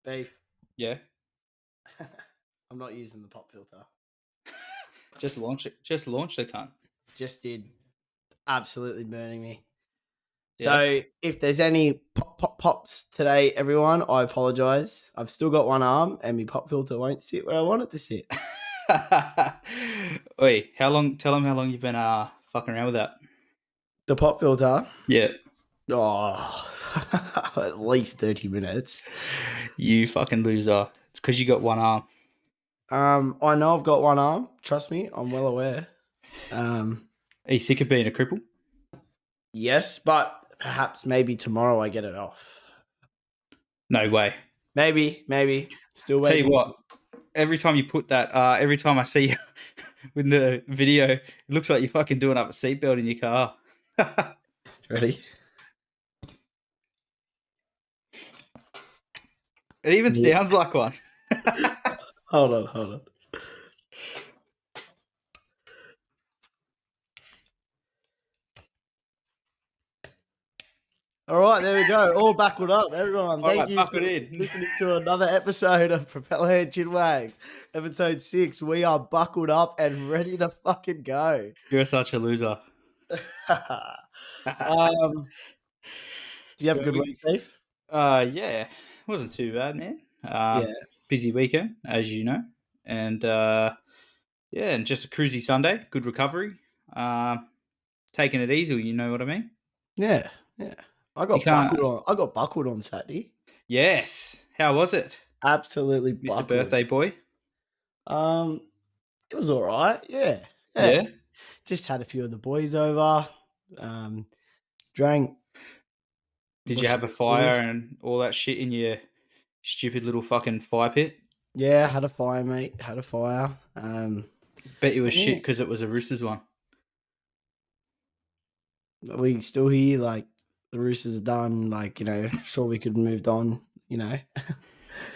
Beef. Yeah. I'm not using the pop filter. Just launch it. Just launch the cunt. Just did. Absolutely burning me. Yeah. So if there's any pops today, everyone, I apologise. I've still got one arm and my pop filter won't sit where I want it to sit. Oi, how long? Tell them how long you've been fucking around with that. The pop filter? Yeah. Oh, at least 30 minutes. You fucking loser. It's because you got one arm. I know I've got one arm. Trust me, I'm well aware. Are you sick of being a cripple? Yes, but perhaps maybe tomorrow I get it off. No way. Maybe. Still waiting. Tell you what, every time you put that, every time I see you with the video, it looks like you're fucking doing up a seatbelt in your car. Ready? It even sounds like one. Hold on. All right, there we go. All buckled up, everyone. Thank you for listening to another episode of Propeller Head Chin Wags. Episode 6. We are buckled up and ready to fucking go. You're such a loser. Do you have a good week, Steve? Yeah. It wasn't too bad, man. Yeah. Busy weekend, as you know. And and just a cruisy Sunday. Good recovery. Taking it easy, you know what I mean? Yeah. I got buckled on Saturday. Yes. How was it? Absolutely Mr. buckled. Birthday boy? It was all right. Yeah. Just had a few of the boys over. Drank. Did you have a fire and all that shit in your stupid little fucking fire pit? Yeah, had a fire, mate. Had a fire. Bet you was shit because it was a Roosters one. We still here, like, the Roosters are done. Like, sure we could have moved on,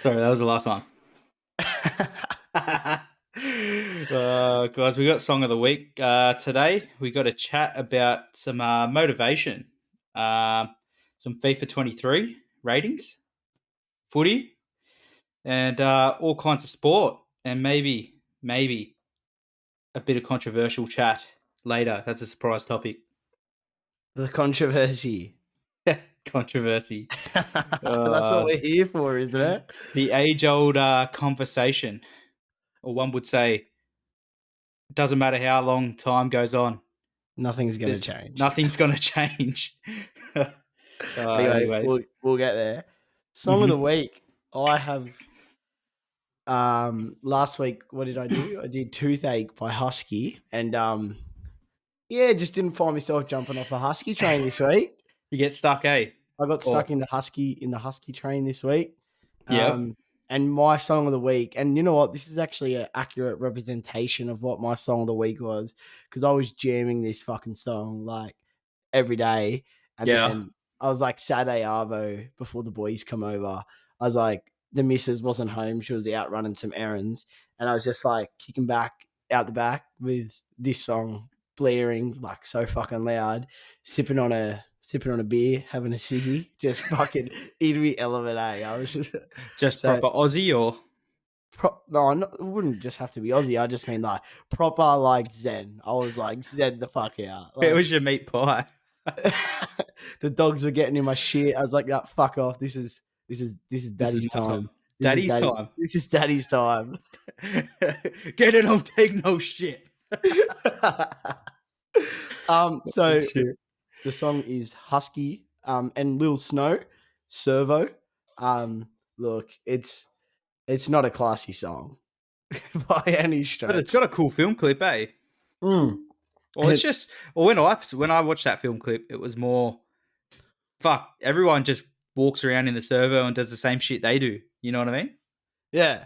Sorry, that was the last one. Guys, we got Song of the Week today. We got to chat about some motivation, some FIFA 23 ratings, footy, and all kinds of sport, and maybe a bit of controversial chat later. That's a surprise topic. The controversy. Controversy. That's what we're here for, isn't it? The age-old conversation, or one would say, it doesn't matter how long time goes on. Nothing's going to change. Nothing's going to change. Anyway, we'll get there. Song of the week. I have last week, what did I do? I did Toothache by Husky, and just didn't find myself jumping off a Husky train this week. You get stuck, eh? I got stuck in the Husky train this week. Yeah. And my song of the week, and you know what? This is actually an accurate representation of what my song of the week was, because I was jamming this fucking song like every day. And then I was like Saturday Arvo before the boys come over. I was like, the missus wasn't home. She was out running some errands. And I was just like kicking back out the back with this song blaring like so fucking loud, sipping on a beer, having a ciggy, just fucking every element, eh? I was just proper Aussie or? It wouldn't just have to be Aussie. I just mean like proper like Zen. I was like Zen the fuck out. Like, it was your meat pie. The dogs were getting in my shit. I was like, fuck off. This is daddy's time. Daddy's time. This is daddy's time. Get it on, take no shit. So the song is Husky and Lil Snow, Servo. Look, it's not a classy song by any stretch. But it's got a cool film clip, eh? Well, it's just when I watched that film clip, it was more fuck. Everyone just walks around in the servo and does the same shit they do. You know what I mean? Yeah.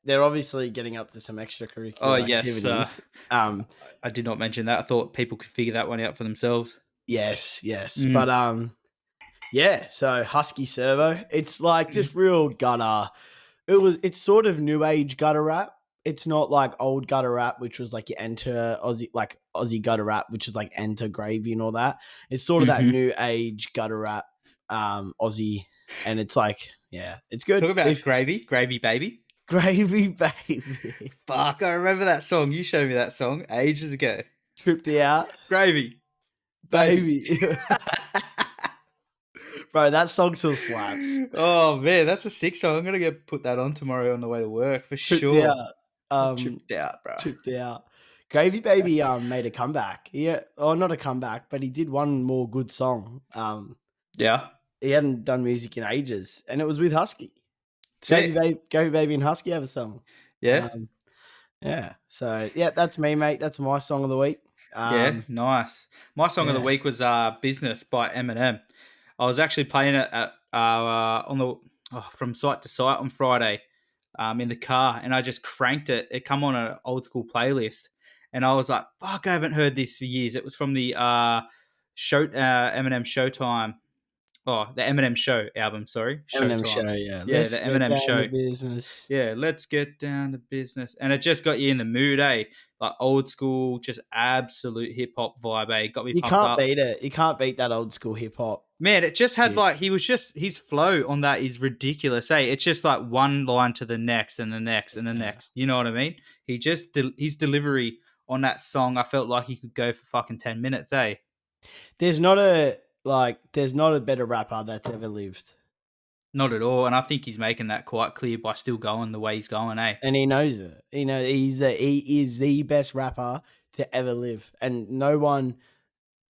They're obviously getting up to some extracurricular activities. I did not mention that. I thought people could figure that one out for themselves. Yes. But so Husky Servo. It's like just real gutter. It's sort of new age gutter rap. It's not like old gutter rap, which was like your Enter Aussie gutter rap, which is like Enter Gravy and all that. It's sort of that new age gutter rap, Aussie, and it's like Yeah. It's good. Talk about Gravy Baby. Gravy Baby. Fuck, I remember that song. You showed me that song ages ago. Tripped out. Gravy Baby. Bro, that song still slaps. Oh man, that's a sick song. I'm gonna put that on tomorrow on the way to work for Tripped sure. out. Tripped out, bro. Tripped out. Gravy Baby made a comeback. Yeah, or not a comeback, but he did one more good song. Yeah. He hadn't done music in ages, and it was with Husky. Sick. Gravy Baby and Husky have a song. Yeah. Yeah. So yeah, that's me, mate. That's my song of the week. Yeah, nice. My song of the Yeah. week was "Business" by Eminem. I was actually playing it at on the from site to site on Friday, in the car, and I just cranked it. It come on an old school playlist, and I was like, "Fuck, I haven't heard this for years." It was from the Eminem Showtime. Oh, the Eminem Show album. Sorry, Eminem Showtime. Show, yeah. Yeah, Let's the get Eminem down Show. to business. Yeah, let's get down to business. And it just got you in the mood, eh? Like old school, just absolute hip hop vibe, eh? Got me You pumped can't up. beat it. You can't beat that old school hip hop. Man, it just had like, he was just, his flow on that is ridiculous, eh? It's just like one line to the next and the next and the next. You know what I mean? He just, his delivery on that song, I felt like he could go for fucking 10 minutes, eh? There's not a better rapper that's ever lived. Not at all. And I think he's making that quite clear by still going the way he's going, eh? And he knows it. You know, he is the best rapper to ever live. And no one,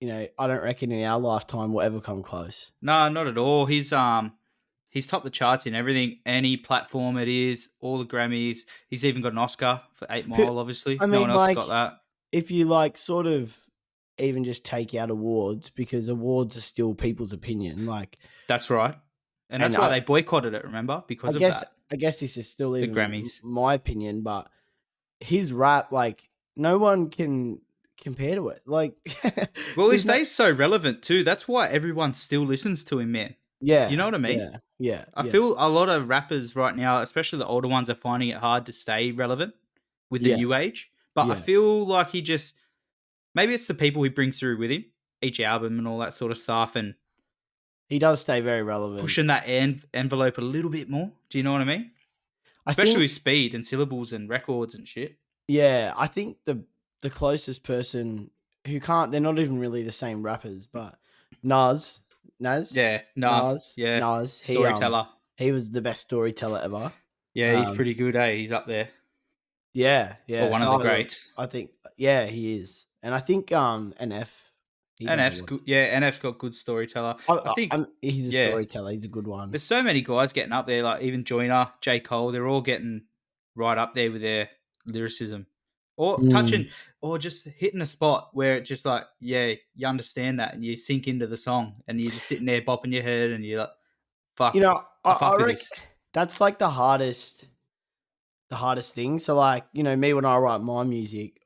you know, I don't reckon in our lifetime will ever come close. No, not at all. He's topped the charts in everything, any platform it is, all the Grammys. He's even got an Oscar for 8 Mile, obviously. I mean, no one else like, has got that. If you like sort of even just take out awards, because awards are still people's opinion. Like, that's right. And that's why they boycotted it, remember? Because of that. I guess this is still even Grammys. my opinion, but his rap, like, no one can compare to it. Like, well, he stays so relevant too. That's why everyone still listens to him, man. Yeah. You know what I mean? Yeah. I feel a lot of rappers right now, especially the older ones, are finding it hard to stay relevant with the new age. But I feel like maybe it's the people he brings through with him, each album and all that sort of stuff, and he does stay very relevant. Pushing that envelope a little bit more. Do you know what I mean? Especially with speed and syllables and records and shit. Yeah, I think the closest person who can't, they're not even really the same rappers, but Nas. Yeah, Nas. Yeah. Nas. Storyteller. He was the best storyteller ever. Yeah, he's pretty good, eh? He's up there. Yeah. Or one of the greats. I think, yeah, he is. And I think NF. NF's good. Yeah, NF's got good storyteller. I think he's a storyteller. He's a good one. There's so many guys getting up there, like even Joyner, J. Cole. They're all getting right up there with their lyricism, or touching, or just hitting a spot where it just like, yeah, you understand that and you sink into the song and you're just sitting there bopping your head and you're like, fuck. You know, I reckon this. That's like the hardest thing. So like, you know, me when I write my music,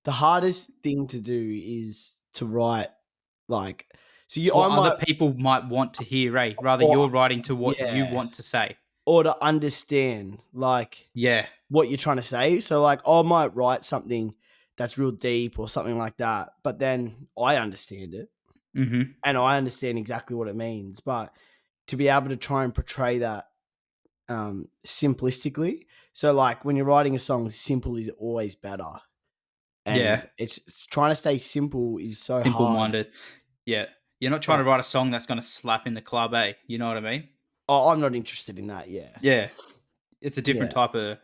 the hardest thing to do is to write like, so other people might want to hear, eh? Rather you're writing to what you want to say. Or to understand, like, what you're trying to say. So like, I might write something that's real deep or something like that, but then I understand it. Mm-hmm. And I understand exactly what it means. But to be able to try and portray that simplistically. So like when you're writing a song, simple is always better. And it's trying to stay simple is so simple-minded. Yeah. You're not trying to write a song that's going to slap in the club, eh? You know what I mean? Oh, I'm not interested in that, yeah. Yeah. It's a different type of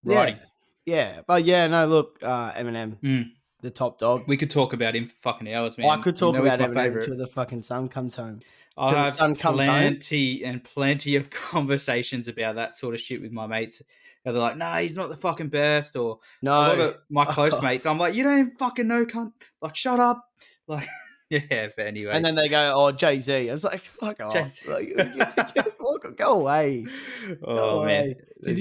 writing. Yeah. But yeah, no, look, Eminem, the top dog. We could talk about him for fucking hours, man. I could talk about Eminem until the fucking sun comes home. I have plenty of conversations about that sort of shit with my mates. They're like, nah, he's not the fucking best. Or no, a lot of my close mates, I'm like, you don't even fucking know, cunt. Like, shut up. Like, yeah, but anyway. And then they go, oh, Jay-Z. I was like, fuck off. Like, go away. Oh, man. Did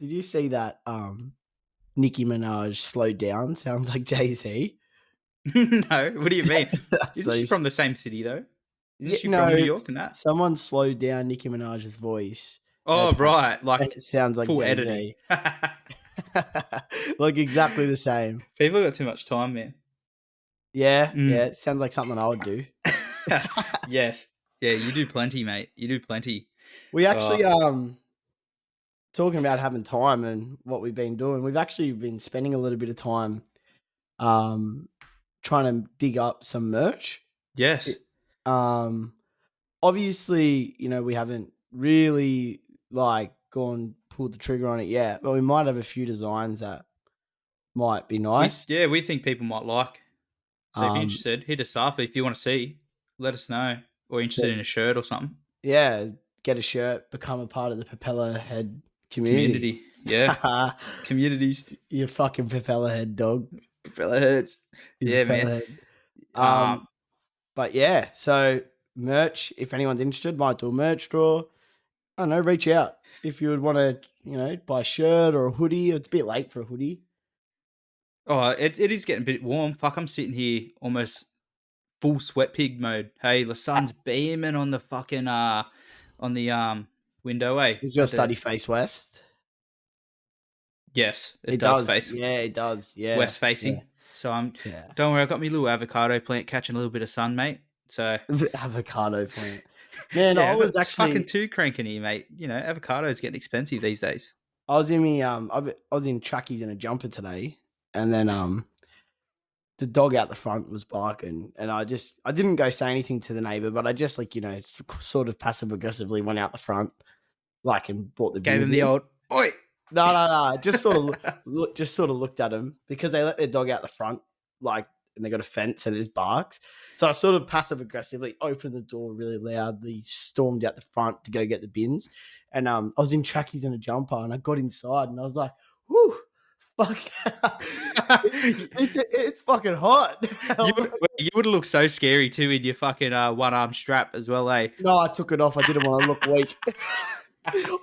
you see that Nicki Minaj slowed down? Sounds like Jay-Z. No, what do you mean? Isn't she from the same city, though? Isn't she from New York and that? Someone slowed down Nicki Minaj's voice. Oh, right. Like, it sounds like full Jay-Z. editing. Like exactly the same. People got too much time, man. Yeah, it sounds like something I would do. Yes. Yeah, you do plenty, mate. You do plenty. We actually talking about having time and what we've been doing. We've actually been spending a little bit of time um trying to dig up some merch. Yes. It, um obviously, we haven't really like gone pulled the trigger on it yet, but we might have a few designs that might be nice. We think people might like. So if you're Um interested, hit us up. If you want to see, let us know. Or interested in a shirt or something. yeah, get a shirt, become a part of the Propeller Head community. Community. Yeah. Communities. You fucking Propeller Head dog. Propeller heads. You Yeah, Propeller man. Head. But yeah, so merch, if anyone's interested, might do a merch draw. I don't know, reach out. If you would want to, buy a shirt or a hoodie. It's a bit late for a hoodie. Oh, it is getting a bit warm. Fuck, I'm sitting here almost full sweat pig mode. Hey, the sun's beaming on the fucking on the window, eh? Does your study face west? Yes, it It does does. face Yeah, it does. Yeah. west facing. So Yeah. don't worry, I've got my little avocado plant catching a little bit of sun, mate. So Avocado plant. Man, yeah, I I've got was fucking actually two cranking here, mate. You know, avocado's getting expensive these days. I was in me I was in trackies and a jumper today, and then the dog out the front was barking, and I didn't go say anything to the neighbor, but I just sort of passive aggressively went out the front, like, and brought the Gave bins him the in. old oi. No. Just sort of looked at him because they let their dog out the front, like, and they got a fence and it just barks. So I sort of passive aggressively opened the door really loudly, stormed out the front to go get the bins, and I was in trackies and a jumper, and I got inside, and I was like, "Whoo, fuck, it's fucking hot." You would look so scary too in your fucking one arm strap as well, eh? No, I took it off. I didn't want to look weak.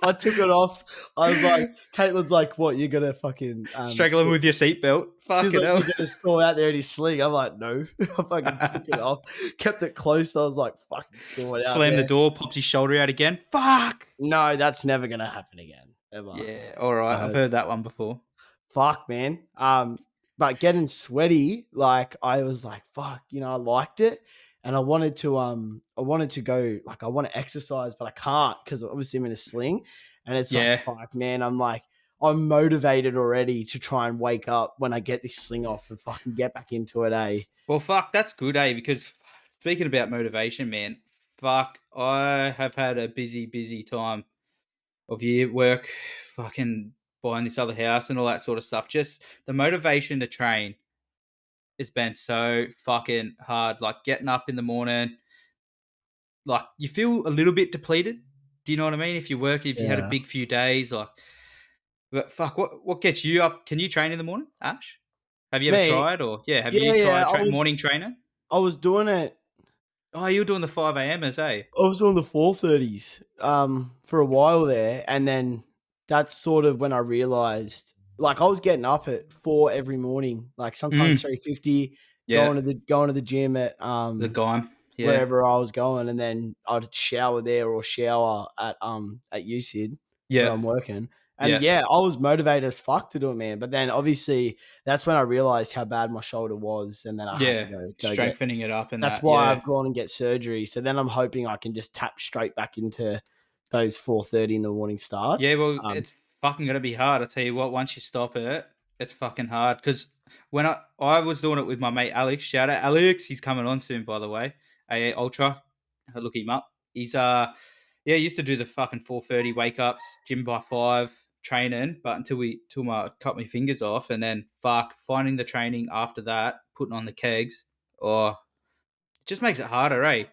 I took it off. I was like, Caitlin's like, "What? You're gonna fucking Struggling with your seatbelt? She's Fucking like, hell. "You're gonna store out there in his sling." I'm like, "No." I fucking took it off, kept it close. I was like, "Fucking store it out Slam the there." door, pops his shoulder out again. Fuck. No, that's never gonna happen again, ever. Yeah, all right. I I've hope heard so. that one before. Fuck, man. But getting sweaty, like, I was like, fuck, I liked it. And I wanted to go, like, I want to exercise, but I can't because obviously I'm in a sling. And it's Yeah. like, fuck, man, I'm motivated already to try and wake up when I get this sling off and fucking get back into it, eh? Well, fuck, that's good, eh? Because speaking about motivation, man, fuck, I have had a busy time of year work, fucking buying this other house and all that sort of stuff. Just the motivation to train has been so fucking hard. Like getting up in the morning, like you feel a little bit depleted. Do you know what I mean? If you had a Yeah. big few days, like, but fuck, what gets you up? Can you train in the morning, Ash? Have you ever Me, tried, or yeah, have you yeah, tried morning training? I was doing it. Oh, you're doing the 5 a.m.ers, eh? I was doing the 4:30s for a while there, and then that's sort of when I realized, like, I was getting up at 4 every morning, like sometimes 3:50, Yeah, going to the gym at the guy. Yeah, wherever I was going, and then I'd shower there or shower at UCID where yeah, I'm working. And yeah, yeah, I was motivated as fuck to do it, man. But then obviously that's when I realized how bad my shoulder was, and then I had to yeah. go get. Strengthening it up and That's that. why Yeah, I've gone and get surgery. So then I'm hoping I can just tap straight back into those 4:30 in the morning yeah. starts. Well, it's fucking gonna be hard. I tell you what. Once you stop it, it's fucking hard. Because when I was doing it with my mate Alex, shout out Alex. He's coming on soon, by the way. AA Ultra. Look him up. He's yeah, he used to do the fucking 4:30 wake ups, gym by 5, training, but until I cut my fingers off, and then fuck finding the training after that, putting on the kegs, or it just makes it harder, eh?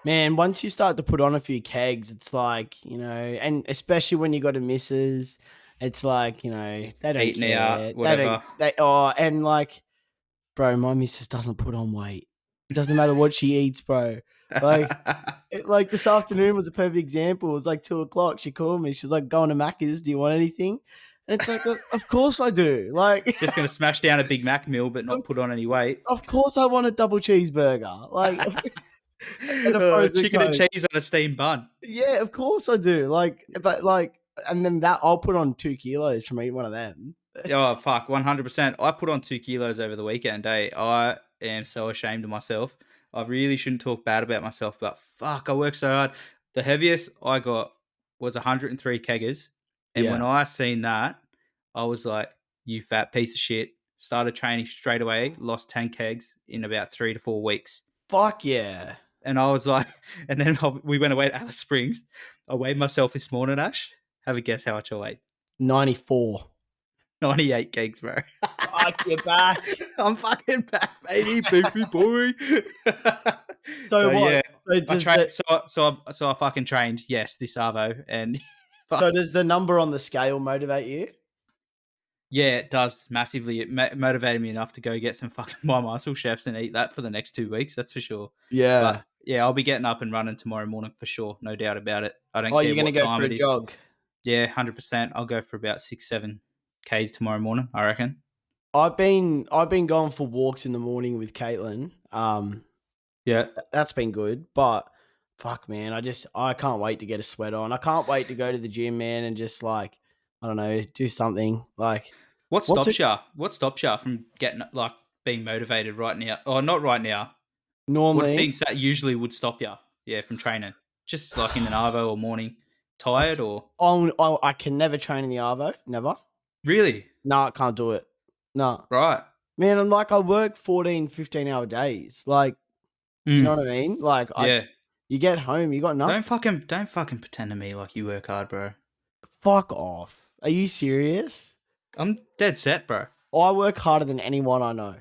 Man, once you start to put on a few kegs, it's like, and especially when you got a missus, it's like, they don't Eating out, care. whatever. And like, bro, my missus doesn't put on weight. It doesn't matter what she eats, bro. Like, like this afternoon was a perfect example. It was like 2 o'clock. She called me. She's like, "Going to Macca's. Do you want anything?" And it's like, of course I do. Like, Just gonna smash down a Big Mac meal, but not put on any weight. of course I want a double cheeseburger. Like, and a frozen Chicken and Coke. cheese on a steamed bun. Yeah, of course I do. Like, but like, and then that I'll put on 2 kilos from eating one of them. Oh fuck, 100%. I put on 2 kilos over the weekend. I am so ashamed of myself. I really shouldn't talk bad about myself, but fuck, I worked so hard. The heaviest I got was 103 keggers. And when Yeah. I seen that, I was like, you fat piece of shit. Started training straight away, lost 10 kegs in about 3 to 4 weeks. Fuck yeah. And I was like, and then we went away to Alice Springs. I weighed myself this morning, Ash. Have a guess how much I weighed. 94. 98 kegs, bro. Fuck, you're back. I'm fucking back, baby. Beefy boy. So yeah, So I fucking trained. Yes, this Arvo, and so does the number on the scale motivate you? yeah, it does massively. It motivated me enough to go get some fucking my muscle chefs and eat that for the next 2 weeks. That's for sure. Yeah. But yeah, I'll be getting up and running tomorrow morning for sure. No doubt about it. I don't care you're gonna what go time for it a is. jog? Yeah, 100%. I'll go for about 6-7 Ks tomorrow morning, I reckon. I've been going for walks in the morning with Caitlin. Yeah, that's been good, but fuck, man, I can't wait to get a sweat on. I can't wait to go to the gym, man, and just like, I don't know, do something like. What stops you? What stops you from getting like being motivated right now? Or not right now. What are Normally, things that usually would stop you? Yeah, from training. Just like in an arvo or morning, tired or I can never train in the arvo, never. really? No, I can't do it. No, Right. man, I'm like I work 14, 15-hour days. Like, do you know what I mean? Like, Yeah. you get home, you got nothing. Don't fucking pretend to me like you work hard, bro. Fuck off. Are you serious? I'm dead set, bro. I work harder than anyone I know.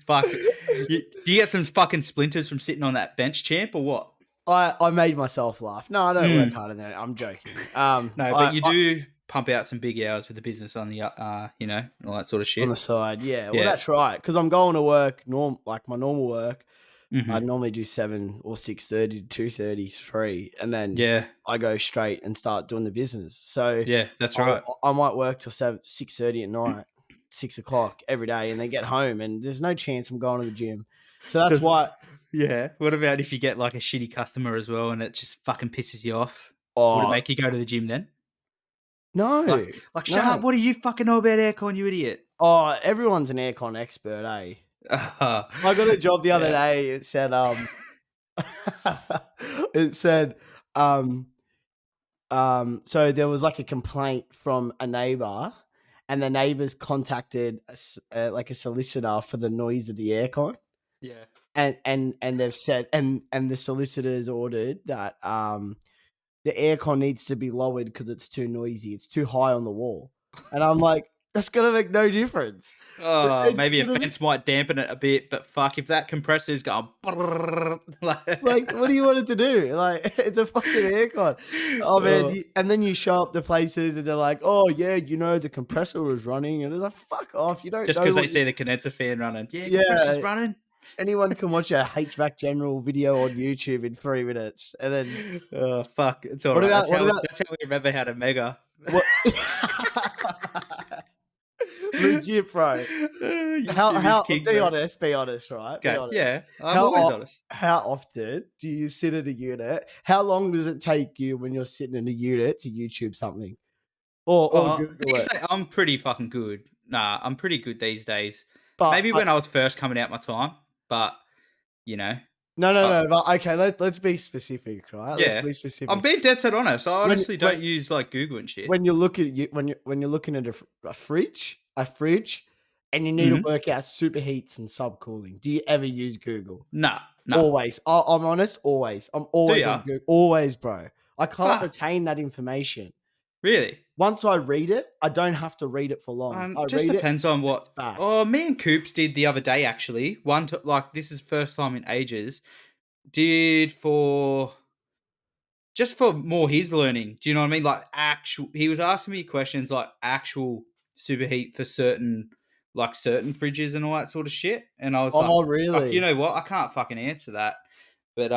Fuck. Do you get some fucking splinters from sitting on that bench, champ, or what? I made myself laugh. No, I don't work harder than it. I'm joking. No, but you do pump out some big hours with the business on the, you know, all that sort of shit. On the side, yeah. Well, that's right. Because I'm going to work, like my normal work. Mm-hmm. I normally do 7 or 6:30 to 2:30, 3, and then I go straight and start doing the business. So yeah, that's right. I might work till 6:30 at night, 6 o'clock every day, and then get home, and there's no chance I'm going to the gym. So that's why. Yeah. What about if you get like a shitty customer as well, and it just fucking pisses you off? Oh, would it make you go to the gym then? No. Like shut up! What do you fucking know about aircon, you idiot? Oh, everyone's an aircon expert, eh? I got a job the other day. It said, so there was like a complaint from a neighbor, and the neighbors contacted like a solicitor for the noise of the aircon. Yeah. And they've said, and the solicitors ordered that the aircon needs to be lowered because it's too noisy. It's too high on the wall. And I'm like, that's going to make no difference. Maybe a fence might dampen it a bit, but fuck, if that compressor is going... like, what do you want it to do? Like, it's a fucking aircon. Oh, man. And then you show up to places and they're like, oh, yeah, you know, the compressor was running. And it's like, fuck off. You don't just because they see the condenser fan running. Yeah, compressor's running. Anyone can watch a HVAC General video on YouTube in 3 minutes. And then... oh, fuck. It's all right. That's how we remember how to mega. Legit, bro. How be honest, right? Okay. Be honest. Yeah, I'm always honest. How often do you sit in a unit? How long does it take you when you're sitting in a unit to YouTube something? Or Google it? I'm pretty fucking good. Nah, I'm pretty good these days. But maybe when I was first coming out my time, but you know. No. But okay, let's be specific, right? Yeah. Let's be specific. I'm being dead set honest. I honestly don't use like Google and shit. When you look at when you're looking at a fridge, and you need to work out superheats and subcooling, do you ever use Google? No. Always. I'm honest. Always. I'm always on Google. Always, bro. I can't retain that information. Really? Once I read it, I don't have to read it for long. It just depends on what. Oh, me and Coops did the other day actually. This is first time in ages. Did just for more his learning. Do you know what I mean? Like he was asking me questions like actual superheat for certain fridges and all that sort of shit. And I was like, oh, really? You know what? I can't fucking answer that. But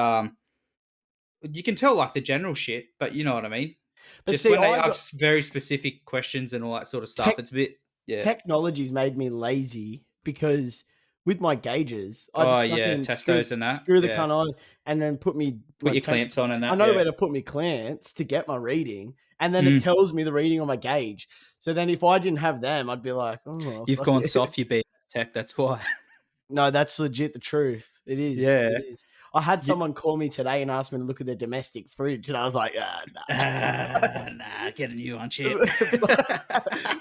you can tell like the general shit, but you know what I mean? But just when they ask very specific questions and all that sort of stuff, it's a bit, Technology's made me lazy because with my gauges, I just test those and that. Screw the cunt on and then put your clamps on and that. I know where to put my clamps to get my reading, and then it tells me the reading on my gauge. So then if I didn't have them, I'd be like, oh, you've gone soft, you beat tech. That's why. No, that's legit the truth. It is. Yeah. It is. I had someone call me today and ask me to look at their domestic fridge, and I was like, nah. Nah, get a new one, shit.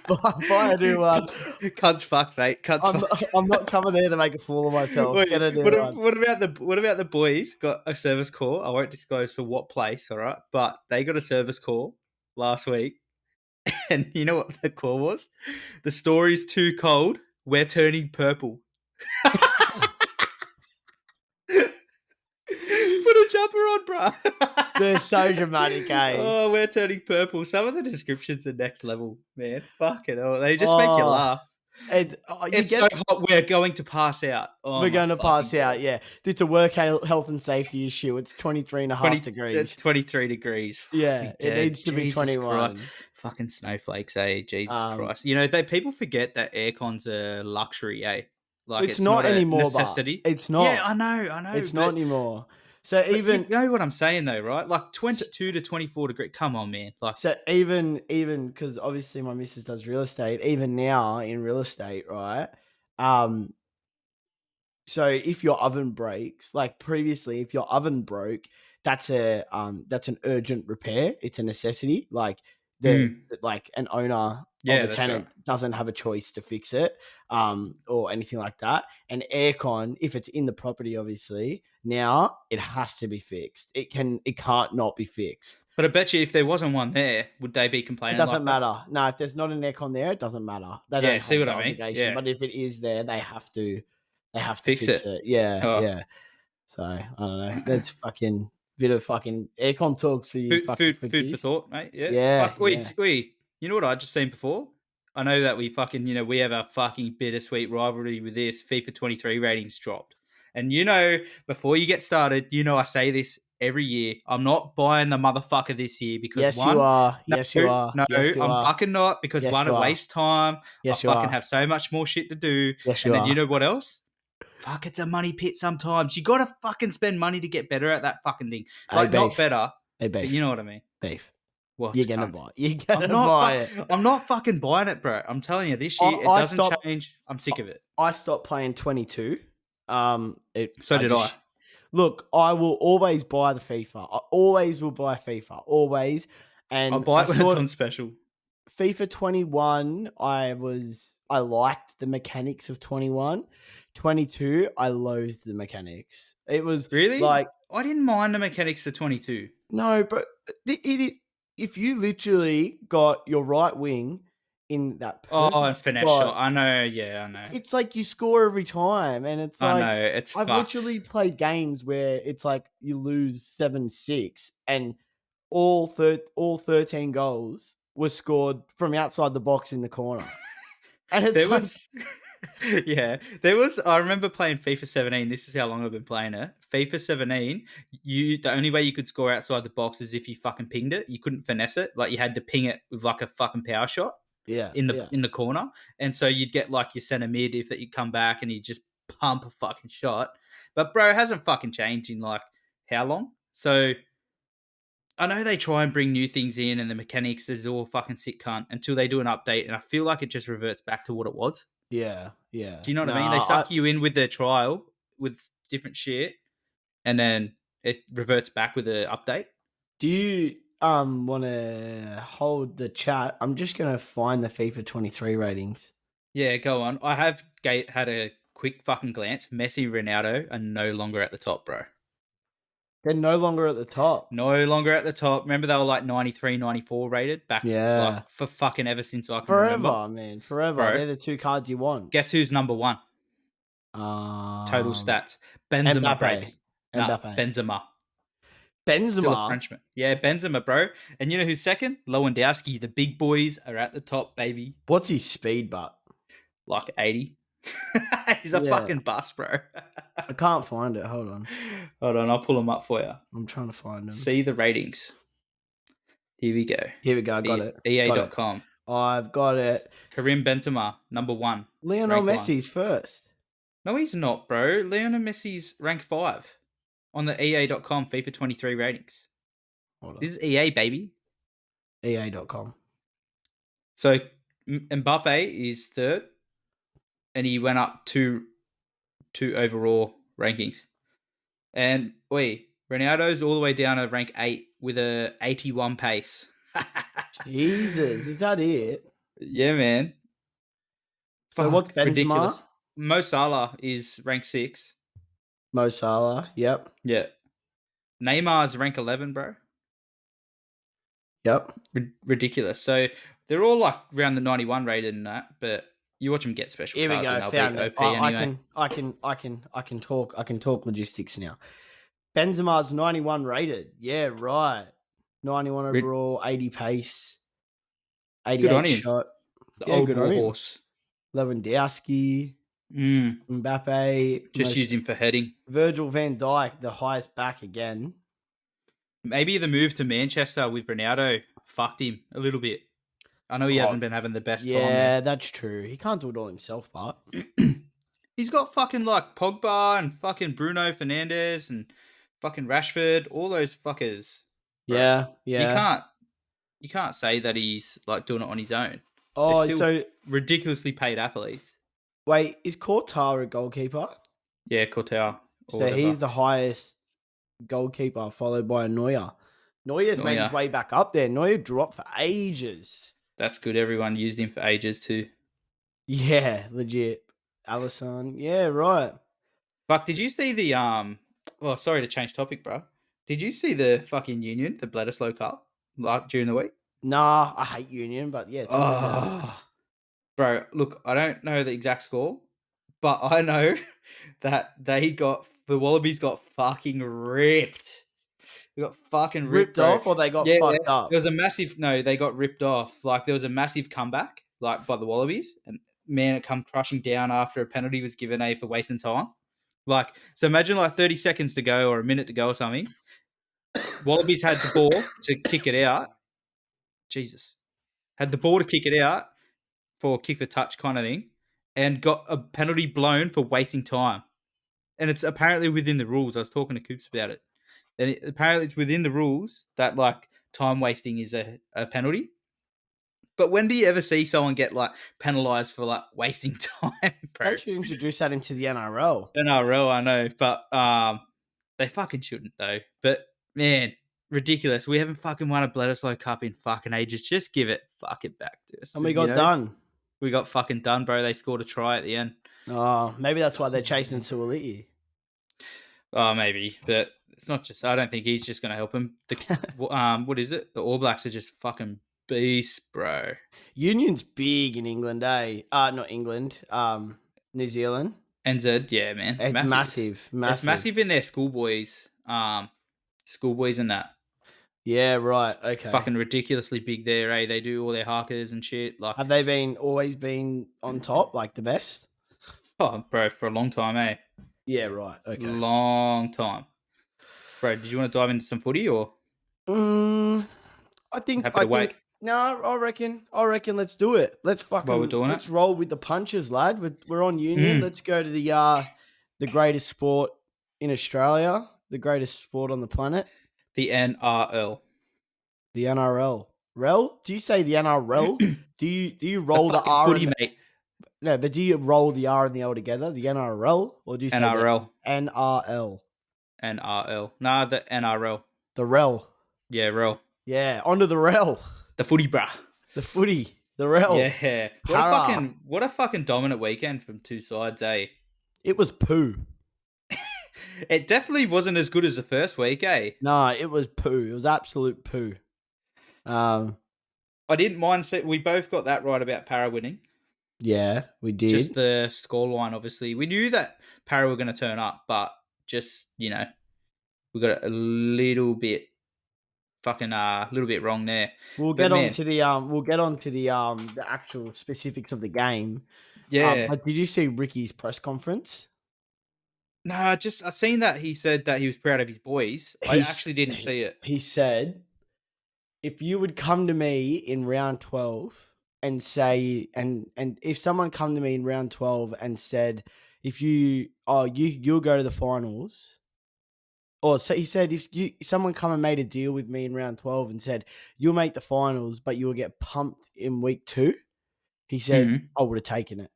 Buy a new one. Cunts fucked, mate. Cunts fucked. I'm not coming there to make a fool of myself. Wait, Get a new one. what about the boys got a service call? I won't disclose for what place, all right? But they got a service call last week, and you know what the call was? The story's too cold. We're turning purple. Put a jumper on, bruh. They're so dramatic, eh? Oh, we're turning purple. Some of the descriptions are next level, man. Fucking hell. They just make you laugh. It's so hot, we're going to pass out. Oh, we're going to pass God. out, yeah. It's a work health and safety issue. It's 23.5 degrees. It's 23 degrees. Yeah, it needs to be 21. Christ. Fucking snowflakes, eh? Jesus Christ. You know, people forget that aircon's a luxury, eh? Like it's not anymore, a necessity. It's not. Yeah, I know. It's not anymore. So even you know what I'm saying though, right? Like 22 to 24 degrees. Come on, man. Like so even because obviously my missus does real estate. Even now in real estate, right? So if your oven breaks, like previously, if your oven broke, that's an urgent repair. It's a necessity. Like like an owner of a tenant doesn't have a choice to fix it, or anything like that. And aircon, if it's in the property, obviously now it has to be fixed. It can't not be fixed. But I bet you if there wasn't one there, would they be complaining? It doesn't matter. No, if there's not an aircon there, it doesn't matter. They don't have the obligation. But if it is there, they have to fix it. Yeah. So I don't know. That's fucking bit of fucking aircon talk for you. Food for thought, mate. Yeah. Yeah. You know what I just seen before? I know that we fucking, we have a fucking bittersweet rivalry with this. FIFA 23 ratings dropped. And before you get started, I say this every year. I'm not buying the motherfucker this year because yes, you are. No, yes, you are. No, yes, you I'm are. fucking not because yes, one, it wastes time. Yes, I fucking have so much more shit to do. Yes, and then you know what else? Fuck, it's a money pit sometimes. You got to fucking spend money to get better at that fucking thing. Like, not better. Hey, beef. But you know what I mean? Beef. What? You're going to buy it. You're going to buy it. I'm not fucking buying it, bro. I'm telling you, this year, it doesn't change. I'm sick of it. I stopped playing 22. So did I. Look, I will always buy the FIFA. I always will buy FIFA. Always. And I'll buy it when it's on special. FIFA 21, I liked the mechanics of 21. 22, I loathed the mechanics. It was really like I didn't mind the mechanics of 22. No, but if you literally got your right wing in that and finesse shot. I know, I know. It's like you score every time, and it's like I know, I've literally played games where it's like you lose 7-6, and all 13 goals were scored from outside the box in the corner. And it's I remember playing FIFA 17. This is how long I've been playing it. FIFA 17, the only way you could score outside the box is if you fucking pinged it. You couldn't finesse it. Like, you had to ping it with like a fucking power shot. In the corner. And so you'd get like your center mid if that you come back and you just pump a fucking shot. But bro, it hasn't fucking changed in like how long? So I know they try and bring new things in and the mechanics is all fucking sick cunt until they do an update, and I feel like it just reverts back to what it was. Yeah. Do you know what I mean? They suck you in with their trial with different shit, and then it reverts back with an update. Do you want to hold the chat? I'm just going to find the FIFA 23 ratings. Yeah, go on. I have had a quick fucking glance. Messi, Ronaldo are no longer at the top, bro. They're no longer at the top. No longer at the top. Remember they were like 93, 94 rated back like, for fucking ever since I can remember. Forever, man. Forever. Bro, they're the two cards you want. Guess who's number one? Total stats. Benzema, baby. Benzema. Still a Frenchman. Yeah, Benzema, bro. And you know who's second? Lewandowski. The big boys are at the top, baby. What's his speed, but? Like 80. He's a fucking bust, bro. I can't find it. Hold on. I'll pull them up for you. I'm trying to find them. See the ratings. Here we go. I got it. EA.com. I've got it. Karim Benzema, number 1. Lionel Messi's first. No, he's not, bro. Lionel Messi's rank 5 on the EA.com FIFA 23 ratings. Hold on. This is EA, baby. EA.com. So Mbappe is third. and he went up two overall rankings. And Ronaldo's all the way down to rank 8 with a 81 pace. Jesus, is that it? Yeah, man. So what's Benzema? Ridiculous. Mo Salah is rank 6. Mo Salah, yep. Yeah. Neymar's rank 11, bro. Yep. Ridiculous. So they're all like around the 91 rated and that, but you watch them get special Here we cards go. and they'll Found be it. OP anyway. I can talk logistics now. Benzema's 91 rated. Yeah, right. 91 overall, 80 pace, 88 shot. The Yeah, old good on him. warhorse. Lewandowski, Mbappe. Just use him for heading. Virgil van Dijk, the highest back again. Maybe the move to Manchester with Ronaldo fucked him a little bit. I know he hasn't been having the best time. Yeah, that's true. He can't do it all himself, but he's got fucking like Pogba and fucking Bruno Fernandes and fucking Rashford, all those fuckers. Bro. Yeah. You can't say that he's like doing it on his own. Oh, still so ridiculously paid athletes. Wait, is Courtois a goalkeeper? Yeah, Courtois. So he's the highest goalkeeper, followed by Neuer. Neuer's made his way back up there. Neuer dropped for ages. That's good. Everyone used him for ages too. Yeah, legit. Alisson. Yeah, right. Fuck, did you see the well, sorry to change topic, bro. Did you see the fucking Union, the Bledisloe Cup, like during the week? Nah, I hate Union, but yeah. Bro, look, I don't know the exact score, but I know that the Wallabies got fucking ripped. They got fucking ripped off, or they got fucked up? There was a massive they got ripped off. Like there was a massive comeback, like by the Wallabies, and man, it come crushing down after a penalty was given for wasting time. Like, so imagine like 30 seconds to go or a minute to go or something. Wallabies had the ball to kick it out. Jesus. Had the ball to kick it out for kick for touch kind of thing, and got a penalty blown for wasting time. And it's apparently within the rules. I was talking to Coops about it. And apparently it's within the rules that like time wasting is a penalty. But when do you ever see someone get like penalised for like wasting time, bro? They should introduce that into the NRL. NRL, I know, but they fucking shouldn't though. But man, ridiculous. We haven't fucking won a Bledisloe Cup in fucking ages. Just give it fucking back to us. And we got done. We got fucking done, bro. They scored a try at the end. Oh, maybe that's why they're chasing Suoliti. Oh, maybe, but it's not just. I don't think he's just going to help him. What is it? The All Blacks are just fucking beasts, bro. Union's big in England, eh? Not England. New Zealand. NZ, yeah, man. It's massive. It's massive in their schoolboys. Schoolboys and that. Yeah, right. Okay. Fucking ridiculously big there, eh? They do all their hawkers and shit. Like, have they always been on top, like the best? Oh, bro, for a long time, eh? Yeah, right. Okay. Long time. Bro, did you want to dive into some footy or? I think. No, I reckon. Let's do it. Let's fucking. Let's roll with the punches, lad. We're on Union. Let's go to the greatest sport in Australia, the greatest sport on the planet. The NRL. The NRL. Rel? Do you say the NRL? do you roll the R? Footy, mate. No, but do you roll the R and the L together? The NRL, or do you say NRL? NRL. NRL. Nah, the NRL. The rel. Yeah, rel. Yeah, onto the rel. The footy, bruh. The footy. The rel. Yeah. What a fucking dominant weekend from two sides, eh? It was poo. It definitely wasn't as good as the first week, eh? No, it was poo. It was absolute poo. I didn't mind. We both got that right about Para winning. Yeah, we did. Just the scoreline, obviously. We knew that Para were going to turn up, but just, we got it a little bit wrong there. We'll get on to the actual specifics of the game. Yeah. But did you see Ricky's press conference? No, I seen that he said that he was proud of his boys. I actually didn't see it. He said, if you would come to me in round 12 and say, and if someone come to me in round 12 and said, if you'll go to the finals, or so he said, if someone come and made a deal with me in round 12 and said, you'll make the finals, but you'll get pumped in week 2, he said, I would have taken it.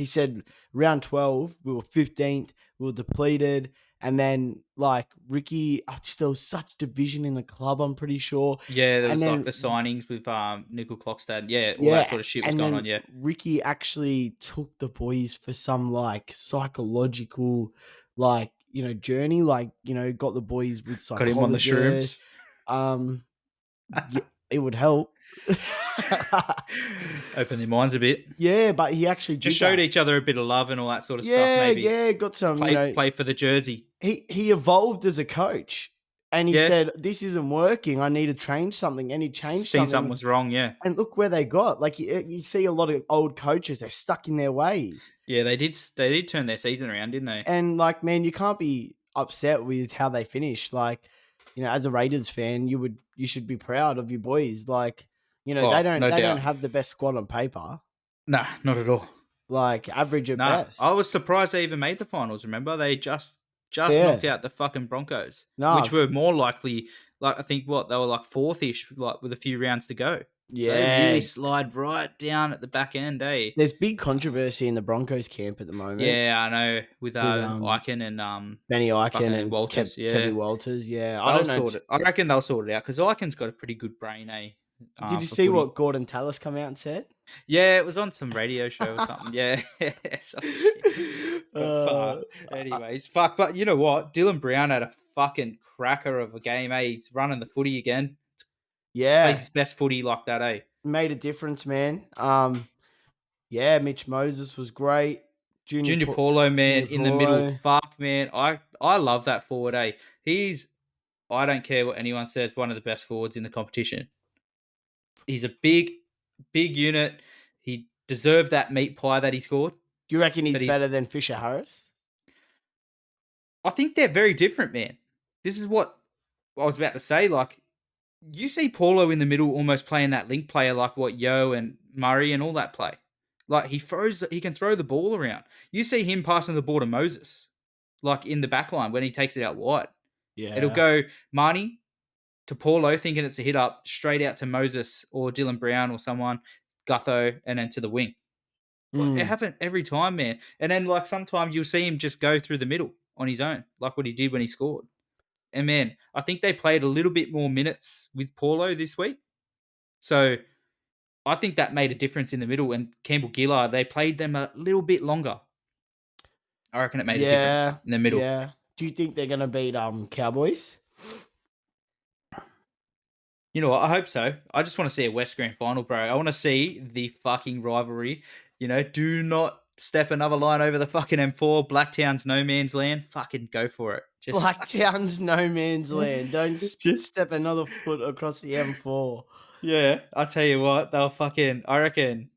he said round 12, we were 15th, we were depleted. And then, like, Ricky, there was such division in the club, I'm pretty sure. Yeah, there And was like then, the signings with Nickel Clockstad. Yeah, all that yeah, sort of shit was and going then on. Yeah, Ricky actually took the boys for some, like, psychological, like, journey. Like, got the boys with got him on the psychologists. shrooms. Yeah, it would help. Open their minds a bit. Yeah, but he actually Just did showed that. each other a bit of love and all that sort of stuff. Yeah, Maybe yeah, got some, play for the jersey. he evolved as a coach, and he Yeah, said, "This isn't working. I need to change something," and he changed seen something something, was wrong. Yeah, and look where they got. Like, you see a lot of old coaches, they're stuck in their ways. yeah, they did. They did turn their season around, didn't they? And, like, man, you can't be upset with how they finished. Like, as a Raiders fan, you should be proud of your boys. Like, they Oh, don't no they don't doubt. have the best squad on paper. Nah, not at all. Like, average at Nah, I best. was surprised they even made the finals. Remember, they just knocked Yeah. out the fucking Broncos, No. which were more likely. Like I think what they were like fourth-ish, like with a few rounds to go. So they Yeah. really slide right down at the back end, eh? There's big controversy in the Broncos camp at the moment Yeah, I know with with Eichen and Benny Eichen fucking and Walters. Kevy Yeah, Walters. Yeah, I they'll don't know. sort it. I reckon they'll sort it out because Eichen's got a pretty good brain, eh? Did you For see footy. what Gordon Tallis come out and said? Yeah, it was on some radio show or something. Yeah, some shit. But Uh, anyways, fuck. But you know what? Dylan Brown had a fucking cracker of a game, eh? He's running the footy again. Plays yeah, his best footy like that, eh? made a difference, man. Yeah, Mitch Moses was great. Junior Paulo, man, Junior in the middle. Paulo. Fuck, man. I love that forward, eh? I don't care what anyone says, one of the best forwards in the competition. He's a big unit. He deserved that meat pie that he scored. Do you reckon he's But he's better than Fisher Harris? I think they're very different, man. This is what I was about to say. Like, you see Paulo in the middle almost playing that link player like what Yo and Murray and all that play. Like, he can throw the ball around. You see him passing the ball to Moses, like in the back line when he takes it out wide. It'll Yeah. go Marnie to Paulo thinking it's a hit up, straight out to Moses or Dylan Brown or someone, Gutho, and then to the wing. It happens every time, man. And then, like, sometimes you'll see him just go through the middle on his own, like what he did when he scored. And, man, I think they played a little bit more minutes with Paulo this week. So I think that made a difference in the middle. And Campbell Gillard, they played them a little bit longer. I reckon it made a difference in the middle. Yeah. Do you think they're gonna beat Cowboys? You know what? I hope so. I just want to see a West Grand Final, bro. I want to see the fucking rivalry. Do not step another line over the fucking M4. Blacktown's no man's land. Fucking go for it. Blacktown's no man's land. Don't step another foot across the M4. Yeah, I tell you what, they'll fucking. I reckon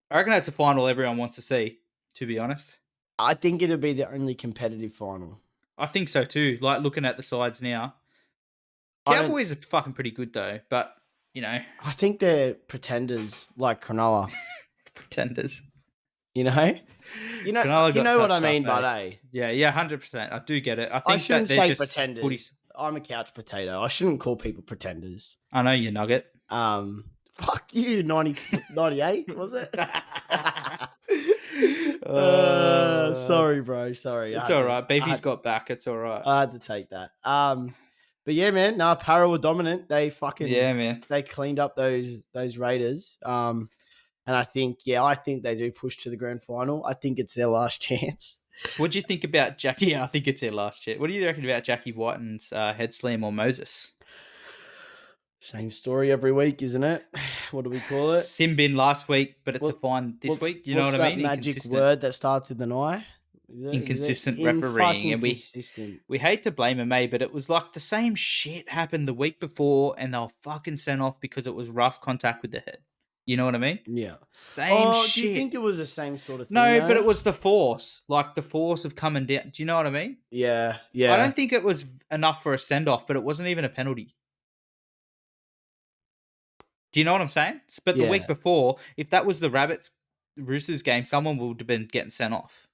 that's the final everyone wants to see. To be honest, I think it'll be the only competitive final. I think so too. Like looking at the sides now, Cowboys are fucking pretty good though. But I think they're pretenders like Cronulla. Pretenders. You know what I mean by that. Yeah, 100%. I do get it. I think I shouldn't that they're say just pretenders. Footy... I'm a couch potato. I shouldn't call people pretenders. I know you nugget. Fuck you, 98, was it? Sorry, bro. Sorry. It's all right. Beefy's got back. It's all right. I had to take that. But yeah, man. No, Para were dominant. They man. They cleaned up those Raiders. And I think they do push to the grand final. I think it's their last chance. What do you think about Jackie? Yeah, I think it's their last chance. What do you reckon about Jackie Whiten's head slam or Moses? Same story every week, isn't it? What do we call it? Simbin last week, but it's a fine this week. You know what I mean? What's that magic word that starts with an I? Inconsistent refereeing. And we hate to blame him, but it was like the same shit happened the week before and they'll fucking sent off because it was rough contact with the head. You know what I mean? Yeah. Same shit. Do you think it was the same sort of thing? No, but it was the force. Like the force of coming down. Do you know what I mean? Yeah. I don't think it was enough for a send-off, but it wasn't even a penalty. Do you know what I'm saying? But the week before, if that was the Roosters game, someone would have been getting sent off.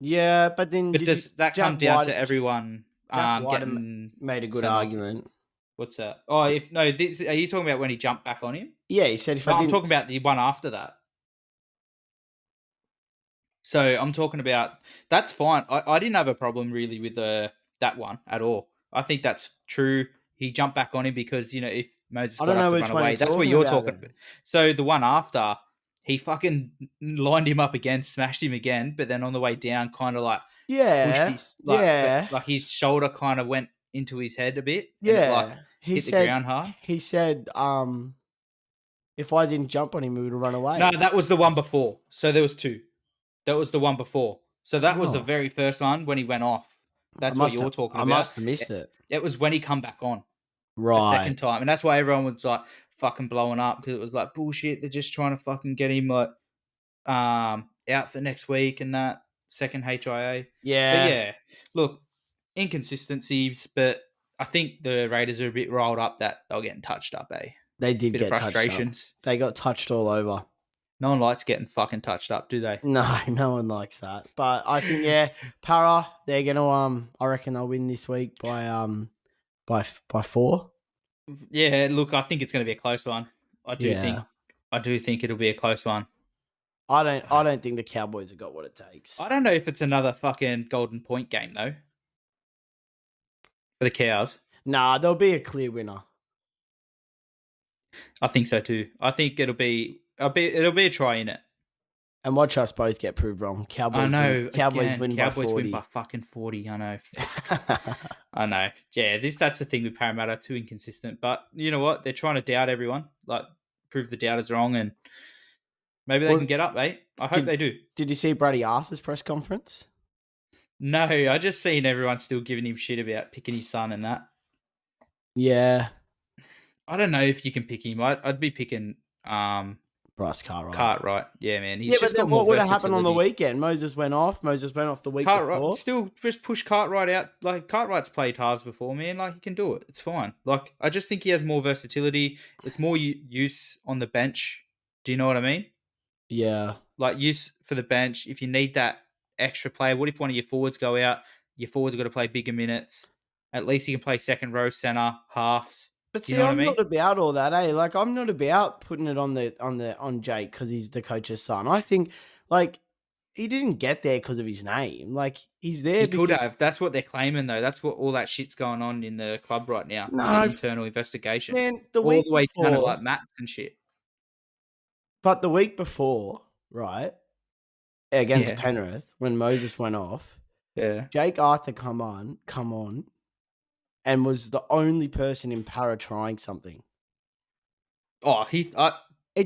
Yeah, but then does that come down to everyone getting made a good argument. What's that? Oh, are you talking about when he jumped back on him? Yeah, he said I'm talking about the one after that. So I'm talking about that's fine. I didn't have a problem really with that one at all. I think that's true. He jumped back on him because if Moses I got don't up know to which run one you're away, that's what talking you're about talking about. then. So the one after, he fucking lined him up again, smashed him again, but then on the way down, kind of like pushed Yeah, his but yeah, like his shoulder kind of went into his head a bit, and it like yeah. He hit the said, ground hard. he said, if I didn't jump on him, he would have run No, away. that was the one before. So there was two. That was the one before. So that was the Oh, very first one when he went off. That's what you're talking I about. must have missed It, it. it was when he come back on a Right. second time, and that's why everyone was like fucking blowing up because it was like bullshit. They're just trying to fucking get him like out for next week and that second HIA. But Yeah, yeah, look, inconsistencies, but I think the Raiders are a bit rolled up that they're getting touched up, eh? they did Bit of get touched up. frustrations. They got touched all over. No one likes getting fucking touched up, do they? No, no one likes that. But I think Para, they're gonna I reckon they'll win this week by 4. Yeah, look, I think it's going to be a close one. I do Yeah. think, I do think it'll be a close one. I don't think the Cowboys have got what it takes. I don't know if it's another fucking golden point game though for the Cows. Nah, there'll be a clear winner. I think so too. I think it'll be a try in it. And watch us both get proved wrong. I know. Cowboys win by Cowboys 40. win by fucking 40. I know. I know. Yeah, that's the thing with Parramatta. Too inconsistent. But you know what? They're trying to doubt everyone. Like prove the doubters wrong, and maybe they can get up, mate. I hope they do. Did you see Brady Arthur's press conference? No, I just seen everyone still giving him shit about picking his son and that. Yeah. I don't know if you can pick him. I'd be picking Bryce Cartwright. Cartwright. Yeah, man. He's But just then got more what would have happened on the versatility. weekend? Moses went off the week Cartwright before. still just push Cartwright out. Like Cartwright's played halves before, man. Like he can do it. It's fine. Like I just think he has more versatility. It's more use on the bench. Do you know what I mean? Yeah. Like use for the bench. If you need that extra player, what if one of your forwards go out? Your forwards got to play bigger minutes. At least he can play second row, center, halves. But Do you see, know what I I'm mean? not about all that, eh? Like, I'm not about putting it on Jake because he's the coach's son. I think, like, he didn't get there because of his name. Like, he's there He could because have. That's what they're claiming, though. That's what all that shit's going on in the club right now with the no, internal investigation, man. The all week the way down to before, like Mats and shit. but the week before, right, against Yeah, Penrith when Moses went off, yeah. Jake Arthur come on, and was the only person in Para trying something. Oh, It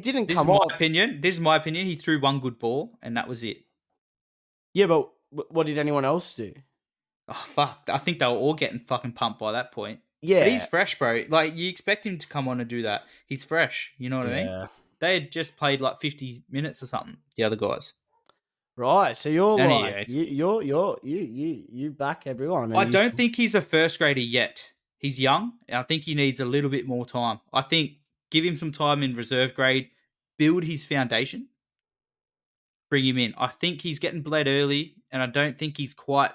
didn't this is come my off. opinion. This is my opinion. He threw one good ball, and that was it. Yeah, but what did anyone else do? Oh fuck! I think they were all getting fucking pumped by that point. But he's Yeah, fresh, bro. Like you expect him to come on and do that. He's fresh. You know what I mean? yeah. They had just played like 50 minutes or something. The other guys. Right, so you're like Anyway, you back everyone. And I don't think he's a first grader yet. He's young. And I think he needs a little bit more time. I think give him some time in reserve grade, build his foundation, bring him in. I think he's getting bled early, and I don't think he's quite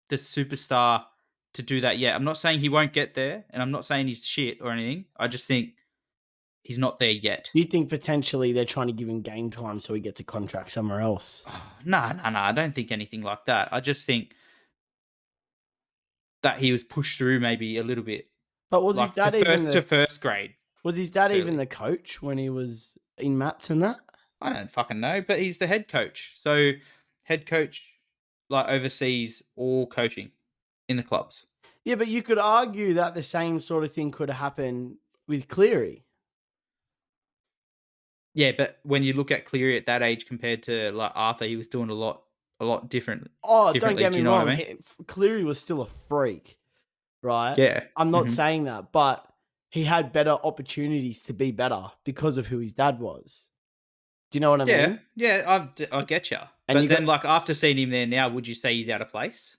the superstar to do that yet. I'm not saying he won't get there, and I'm not saying he's shit or anything. I just think he's not there yet. Do you think potentially they're trying to give him game time so he gets a contract somewhere else? No. I don't think anything like that. I just think that he was pushed through maybe a little bit. But was Like his dad to first grade. was his dad even early. the coach when he was in Mats and that? I don't fucking know, but he's the head coach. So head coach like oversees all coaching in the clubs. Yeah, but you could argue that the same sort of thing could happen with Cleary. Yeah, but when you look at Cleary at that age compared to like Arthur, he was doing a lot different. Oh, don't Differently. get Do me you know wrong. what I mean? Cleary was still a freak, right? Yeah. I'm not Mhm. saying that, but he had better opportunities to be better because of who his dad was. Do you know what I Yeah, mean? yeah, I get you. And But you then, got like after seeing him there now, would you say he's out of place?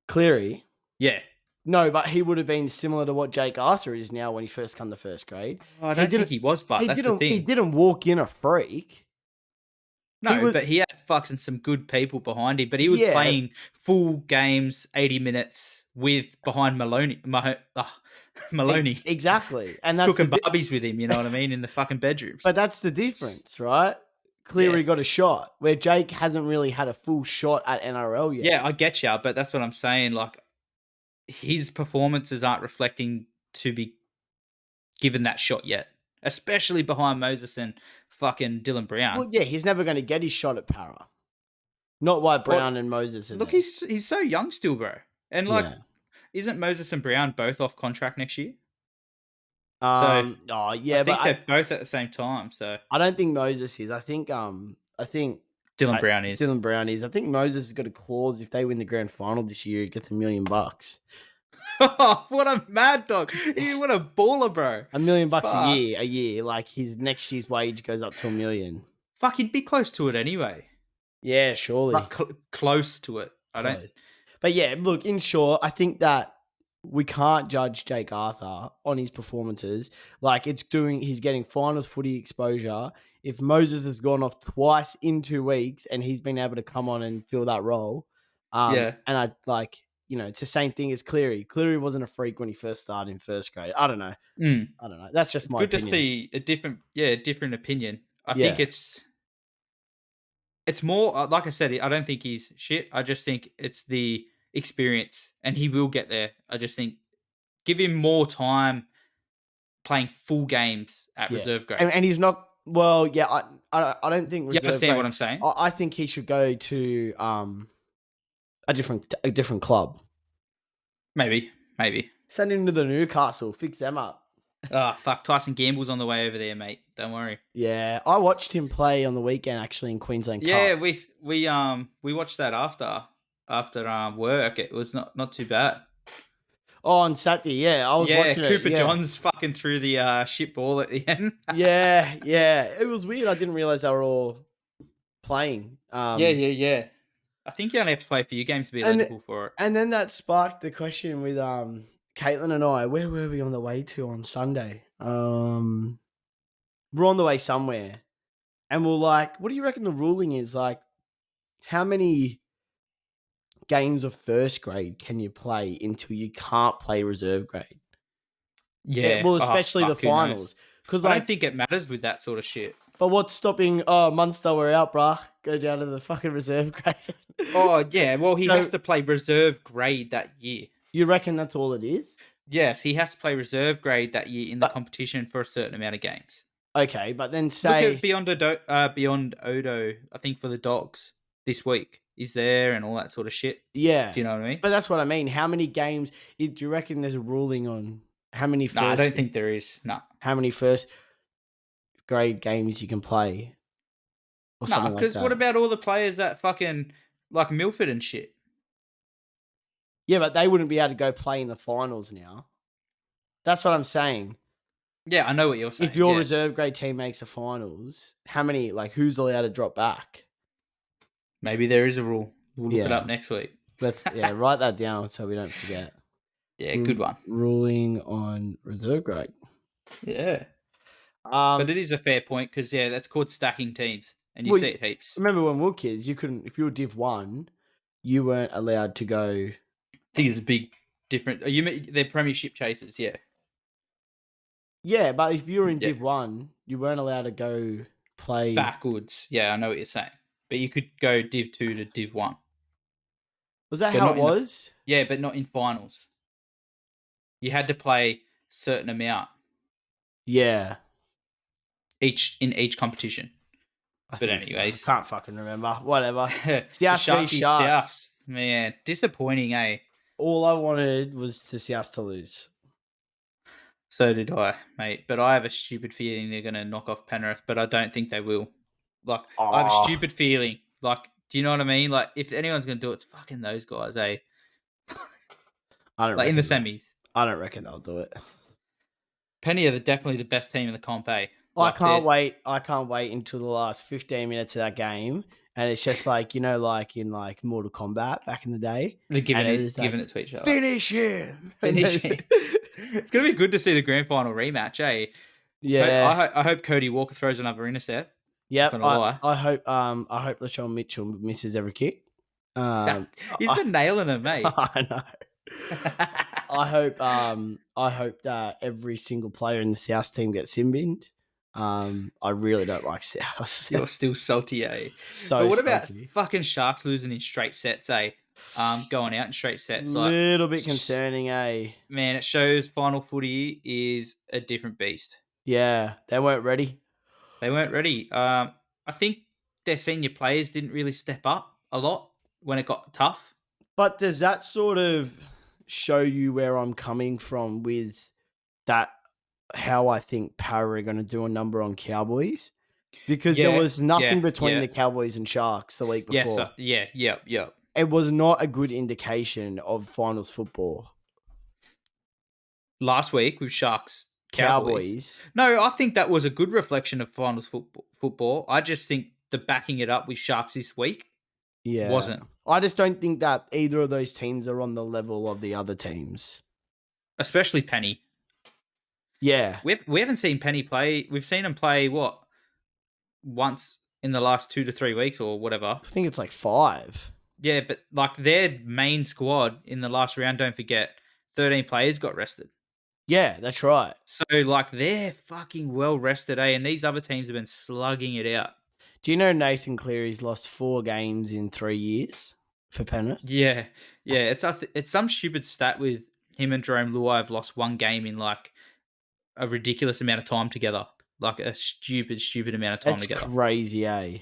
Cleary. Yeah. No, but he would have been similar to what Jake Arthur is now when he first come to first grade. Oh, I don't think he was, but that's the He thing. didn't walk in a freak. No, but he had fucking some good people behind him. But he was playing full games, 80 minutes with behind Maloney. Maloney. Exactly. And that's Cooking Barbies with him, you know what I mean, in the fucking bedrooms. But that's the difference, right? Cleary got a shot, where Jake hasn't really had a full shot at NRL yet. Yeah, I get you, but that's what I'm saying. Like, his performances aren't reflecting to be given that shot yet, especially behind Moses and fucking Dylan Brown. Well, yeah, he's never going to get his shot at Para. Not while Brown and Moses are Look, there. he's so young still, bro. And like, isn't Moses and Brown both off contract next year? I think they're both at the same time. So I don't think Moses is. I think Dylan Brown is. Dylan Brown is. I think Moses has got a clause if they win the grand final this year, he gets $1 million. What a mad dog! What a baller, bro. $1 million a year. Like his next year's wage goes up to $1 million. Fuck, he'd be close to it anyway. Yeah, surely. Close to it. But yeah, look, in short, I think that we can't judge Jake Arthur on his performances. Like he's getting finals footy exposure. If Moses has gone off twice in 2 weeks and he's been able to come on and fill that role, and I like, it's the same thing as Cleary. Cleary wasn't a freak when he first started in first grade. I don't know. I don't know. That's just my opinion. Good to see a different opinion. I think it's more, like I said, I don't think he's shit. I just think it's the experience, and he will get there. I just think give him more time playing full games at reserve grade. And he's not, well, yeah, I don't think reserve grade. You understand grade, what I'm saying? I think he should go to a different club. Maybe. Send him to the Newcastle, fix them up. Oh, fuck. Tyson Gamble's on the way over there, mate. Don't worry. Yeah, I watched him play on the weekend, actually, in Queensland Cup. Yeah, we watched that after work. It was not too bad. Oh, on Saturday, yeah. I was watching it. Cooper Johns fucking threw the shit ball at the end. yeah. It was weird. I didn't realise they were all playing. Yeah. I think you only have to play a few games to be eligible for it. And then that sparked the question with Caitlin and I. Where were we on the way to on Sunday? We're on the way somewhere. And we're like, what do you reckon the ruling is? Like, how many games of first grade can you play until you can't play reserve grade? Yeah. Well, especially the finals. Because I don't think it matters with that sort of shit. But what's stopping? Oh, Munster, we're out, bruh. Go down to the fucking reserve grade. Oh, yeah. Well, he has to play reserve grade that year. You reckon that's all it is? Yes, he has to play reserve grade that year in the competition for a certain amount of games. Okay, but then say... Look at Beyond Odo, I think, for the Dogs this week. Is there and all that sort of shit. Yeah. Do you know what I mean? But that's what I mean. How many games... Do you reckon there's a ruling on how many first... No, I don't think there is. No. How many first grade games you can play? Or something like that. Because what about all the players that fucking... Like Milford and shit? Yeah, but they wouldn't be able to go play in the finals now. That's what I'm saying. Yeah, I know what you're saying. If your reserve grade team makes the finals, how many... Like, who's allowed to drop back? Maybe there is a rule. We'll look it up next week. Let's write that down so we don't forget. Yeah, good one. Ruling on reserve grade. Yeah. But it is a fair point because, that's called stacking teams. And you see it heaps. Remember when we were kids, you couldn't... If you were Div 1, you weren't allowed to go... I think it's a big difference. They're premiership chasers, yeah. Yeah, but if you were in Div 1, you weren't allowed to go play... Backwards. Yeah, I know what you're saying. But you could go Div 2 to Div 1. Was that how it was? Yeah, but not in finals. You had to play a certain amount. Yeah. In each competition. But anyways. I can't fucking remember. Whatever. South v Sharks. Man, disappointing, eh? All I wanted was to see us to lose. So did I, mate. But I have a stupid feeling they're going to knock off Penrith, but I don't think they will. Like, I have a stupid feeling. Like, do you know what I mean? Like, if anyone's going to do it, it's fucking those guys, eh? I don't like, in the semis. I don't reckon they'll do it. Penny are definitely the best team in the comp, eh? Like, I can't wait until the last 15 minutes of that game. And it's just like, like in like Mortal Kombat back in the day. They're giving it to each other. Finish him. It's going to be good to see the grand final rematch, eh? Yeah. I hope Cody Walker throws another intercept. Yep. I hope LaShawn Mitchell misses every kick. He's been nailing them, mate. I know. I hope that every single player in the South team gets sin binned. I really don't like South. You're still salty, eh? So But what about salty. fucking Sharks losing in straight sets, eh? Going out in straight sets, like Little bit concerning, eh? man, it shows final footy is a different beast. Yeah, they weren't ready. They weren't ready. I think their senior players didn't really step up a lot when it got tough. But does that sort of show you where I'm coming from with that? How I think Para are going to do a number on Cowboys? Because there Yeah, was nothing yeah, between yeah, the Cowboys and Sharks the week yeah. before. Yeah. It was not a good indication of finals football. Last week with Sharks Cowboys. Cowboys, No, I think that was a good reflection of finals football. I just think the backing it up with Sharks this week yeah. wasn't, I just don't think that either of those teams are on the level of the other teams. especially Penny. Yeah. We haven't seen Penny play. We've seen him play what once in the last 2 to 3 weeks or whatever. I think it's like 5. Yeah, but like their main squad in the last round, don't forget, 13 players got rested. Yeah, that's right. So like they're fucking well rested, eh? And these other teams have been slugging it out. Do you know Nathan Cleary's lost 4 games in 3 years for Penrith? Yeah. It's some stupid stat with him and Jerome Luai have lost one game in like a ridiculous amount of time together. Like a stupid amount of time That's together. crazy, eh?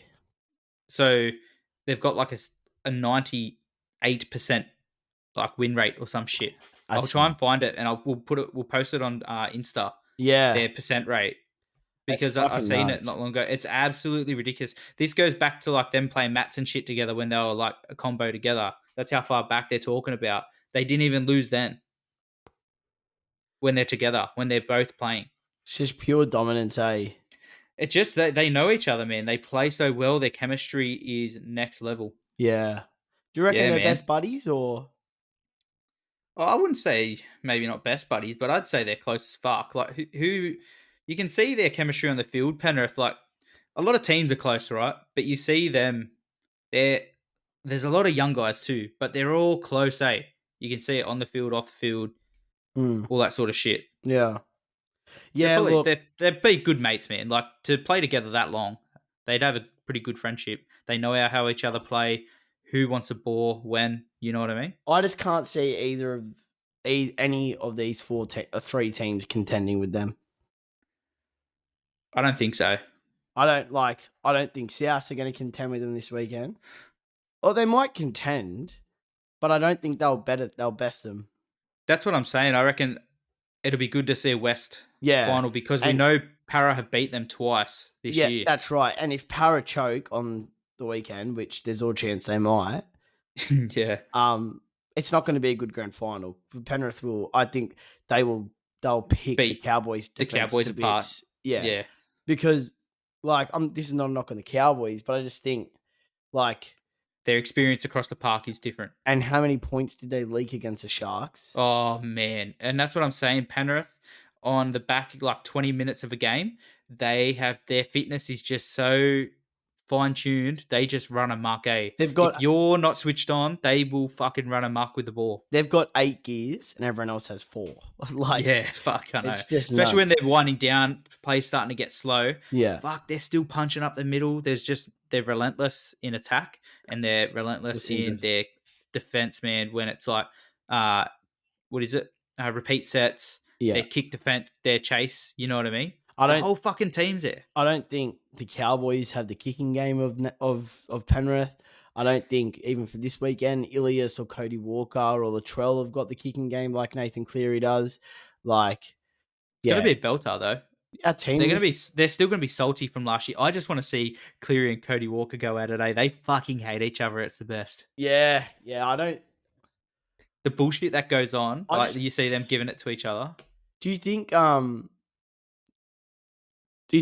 So they've got like a 98% like win rate or some shit. I'll try and find it and we'll post it on Insta. Yeah, Their percent rate that's because I've fucking seen it nuts. not long ago. It's absolutely ridiculous. This goes back to like them playing mats and shit together when they were like a combo together. That's how far back they're talking about. They didn't even lose then when they're together, when they're both playing. It's just pure dominance, eh? It's just that they know each other, man. They play so well. Their chemistry is next level. Yeah. Do you reckon Yeah, they're man. best buddies or? Oh, I wouldn't say maybe not best buddies, but I'd say they're close as fuck. Like who you can see their chemistry on the field. Penrith, like a lot of teams are close, right? But you see them, there's a lot of young guys too, but they're all close, eh? You can see it on the field, off the field, all that sort of shit. Yeah. They're Yeah, probably look, they'd be good mates, man. Like to play together that long, they'd have a pretty good friendship. They know how each other play, who wants a ball, when. You know what I mean? I just can't see either of any of these 3 teams contending with them. I don't think so. I don't think South are going to contend with them this weekend. Or they might contend, but I don't think they'll best them. That's what I'm saying. I reckon it'll be good to see a West final because we know Para have beat them twice this year. Yeah, that's right. And if Para choke on the weekend, which there's all chance they might, yeah, it's not going to be a good grand final. Penrith I think they'll pick the Cowboys apart. bits. Yeah, because like this is not a knock on the Cowboys, but I just think like their experience across the park is different. And how many points did they leak against the Sharks? Oh man, and that's what I'm saying. Penrith on the back like 20 minutes of a game, they have their fitness is just so fine-tuned, they just run amok, eh? If you're not switched on, they will fucking run amok with the ball. They've got 8 gears and everyone else has 4. Like, yeah, fuck, I know. It's just especially when nuts. they're winding down, play's starting to get slow. Yeah. Fuck, they're still punching up the middle. They're relentless in attack and they're relentless in their defense, man, when it's like, what is it? Repeat sets, their kick defense, their chase, you know what I mean? The whole fucking team's there. I don't think the Cowboys have the kicking game of Penrith. I don't think even for this weekend, Ilias or Cody Walker or Latrell have got the kicking game like Nathan Cleary does. Like, it's gonna be a belter though. Our team they're still gonna be salty from last year. I just want to see Cleary and Cody Walker go at it. Eh? They fucking hate each other. It's the best. Yeah. I don't. The bullshit that goes on, you see them giving it to each other. Do you think? Do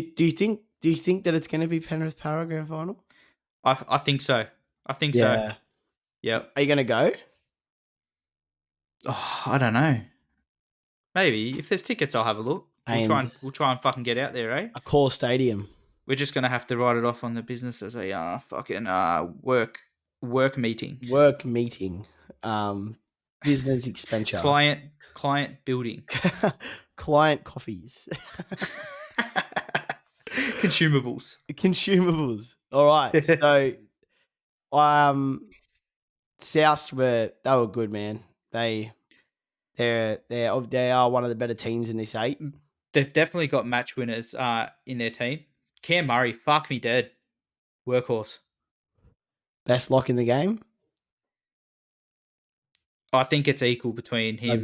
you think that it's going to be Penrith Para grand final? I think so. So. Yep. Are you going to go? Oh, I don't know. Maybe if there's tickets, I'll have a look. We'll try and fucking get out there, eh? A core stadium. We're just gonna have to write it off on the business as a fucking work meeting. Work meeting. Business expenditure. Client building. Client coffees. Consumables. Consumables. All right. So, South they were good, man. They are one of the better teams in this 8. They've definitely got match winners in their team. Cam Murray, fuck me dead. Workhorse. Best lock in the game. I think it's equal between him,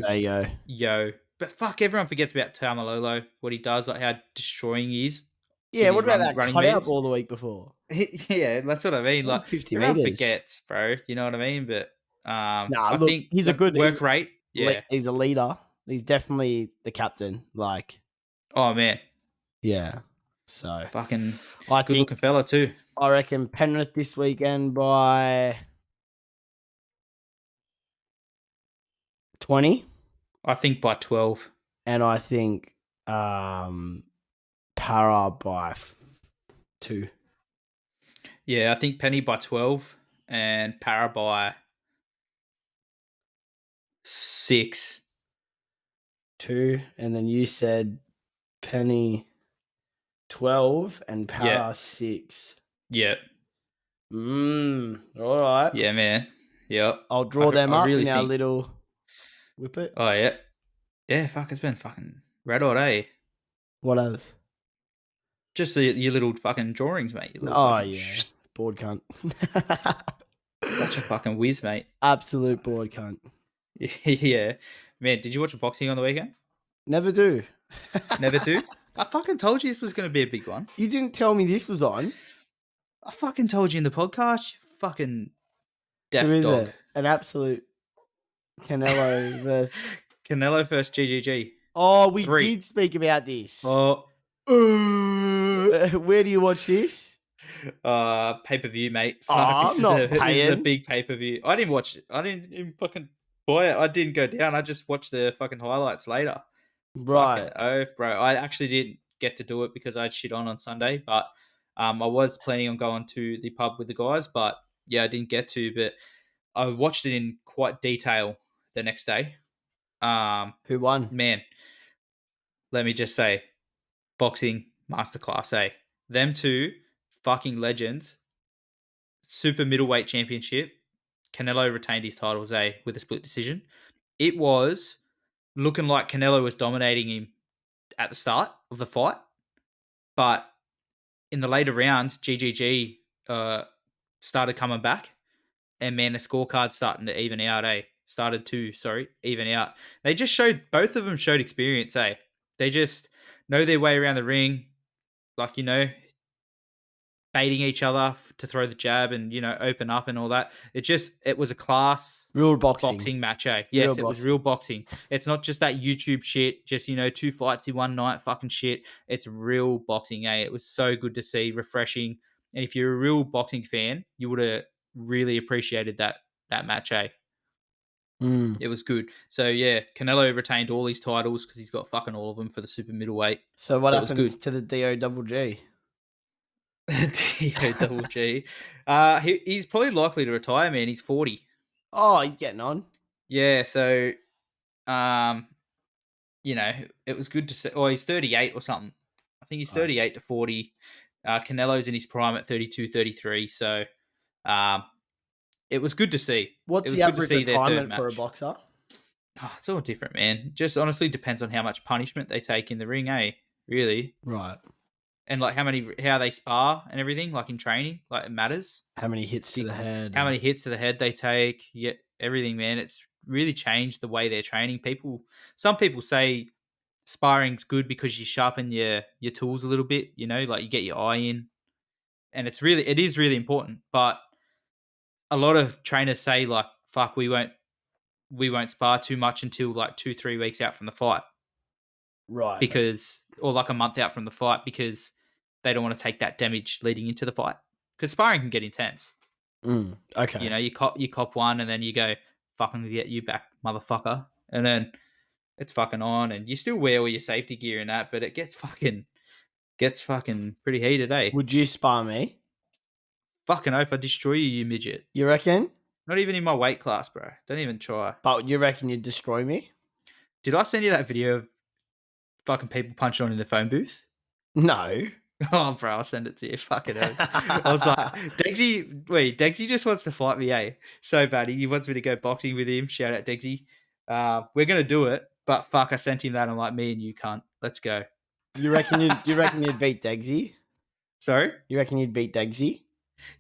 Yo. But fuck, everyone forgets about Taumalolo, what he does, like how destroying he is. Yeah, what about that running cutout meters. ball the week before? Yeah, that's what I mean. Like 50 everyone meters. forgets, bro. You know what I mean? But I look, think he's a good work rate. Yeah, he's a leader. He's definitely the captain. Like, oh man, yeah. So fucking I good think looking fella too. I reckon Penrith this weekend by 20. I think by 12. And I think Para by 2. Yeah, I think Penny by 12 and Para by 6. 2. And then you said Penny 12 and Para 6. Yep. All right. Yeah, man. Yep. I'll draw them up really in our little whippet. Oh, yeah. Yeah, fuck, it's been fucking red hot, eh? What else? Just your little fucking drawings, mate. Yeah. Bored cunt. Such a fucking whiz, mate. Absolute bored cunt. Yeah. Man, did you watch boxing on the weekend? Never do. Never do? I fucking told you this was going to be a big one. You didn't tell me this was on. I fucking told you in the podcast, you fucking deaf Who is dog. it? An absolute Canelo versus... Canelo versus GGG. Oh, we did speak about this. Oh. Where do you watch this? Pay-per-view, mate. This is a big pay-per-view. I didn't watch it. I didn't even fucking... Boy, I didn't go down. I just watched the fucking highlights later. Right. Oh, bro. I actually didn't get to do it because I had shit on Sunday, but I was planning on going to the pub with the guys, but yeah, I didn't get to, but I watched it in quite detail the next day. Who won? Man, let me just say, boxing masterclass, eh? Them two fucking legends. Super middleweight championship. Canelo retained his titles, eh, with a split decision. It was looking like Canelo was dominating him at the start of the fight, but in the later rounds, GGG started coming back, and man, the scorecard's starting to even out, eh? Even out. They just showed, both of them showed experience, eh? They just know their way around the ring, like, you know, baiting each other to throw the jab and, you know, open up and all that. It was a class real boxing match, eh? Yes, it was real boxing. It's not just that YouTube shit, just, you know, 2 fights in one night fucking shit. It's real boxing, eh? It was so good to see, refreshing. And if you're a real boxing fan, you would have really appreciated that match, eh? It was good. So, yeah, Canelo retained all his titles because he's got fucking all of them for the super middleweight. So what happens to the DOGG? DOGG. He's probably likely to retire, man. He's 40. Oh, he's getting on. Yeah, so, you know, it was good to see. Oh, he's 38 or something. I think he's 38 to 40. Canelo's in his prime at 32, 33. So, it was good to see. What's the average retirement for a boxer? Oh, it's all different, man. Just honestly depends on how much punishment they take in the ring, eh? Really? Right. And like how they spar and everything, like in training, like it matters. How many hits to the head? How many hits to the head they take? Yeah, everything, man. It's really changed the way they're training. Some people say sparring's good because you sharpen your tools a little bit. You know, like you get your eye in, and it is really important. But a lot of trainers say like, "Fuck, we won't spar too much until like 2-3 weeks out from the fight." Right. Or like a month out from the fight, because they don't want to take that damage leading into the fight. Because sparring can get intense. Okay. You know, you cop one and then you go, fucking get you back, motherfucker. And then it's fucking on, and you still wear all your safety gear and that, but it gets fucking pretty heated, eh? Would you spar me? Fucking oath, I'd destroy you, you midget. You reckon? Not even in my weight class, bro. Don't even try. But you reckon you'd destroy me? Did I send you that video of fucking people punching on in the phone booth? No. Oh, bro, I'll send it to you. Fucking oath. I was like, Degsy just wants to fight me, eh? So bad. He wants me to go boxing with him. Shout out Degsy. We're gonna do it, but fuck, I sent him that. I'm like, me and you can't. Let's go. You reckon you'd beat Degsy? Sorry? You reckon you'd beat Degsy?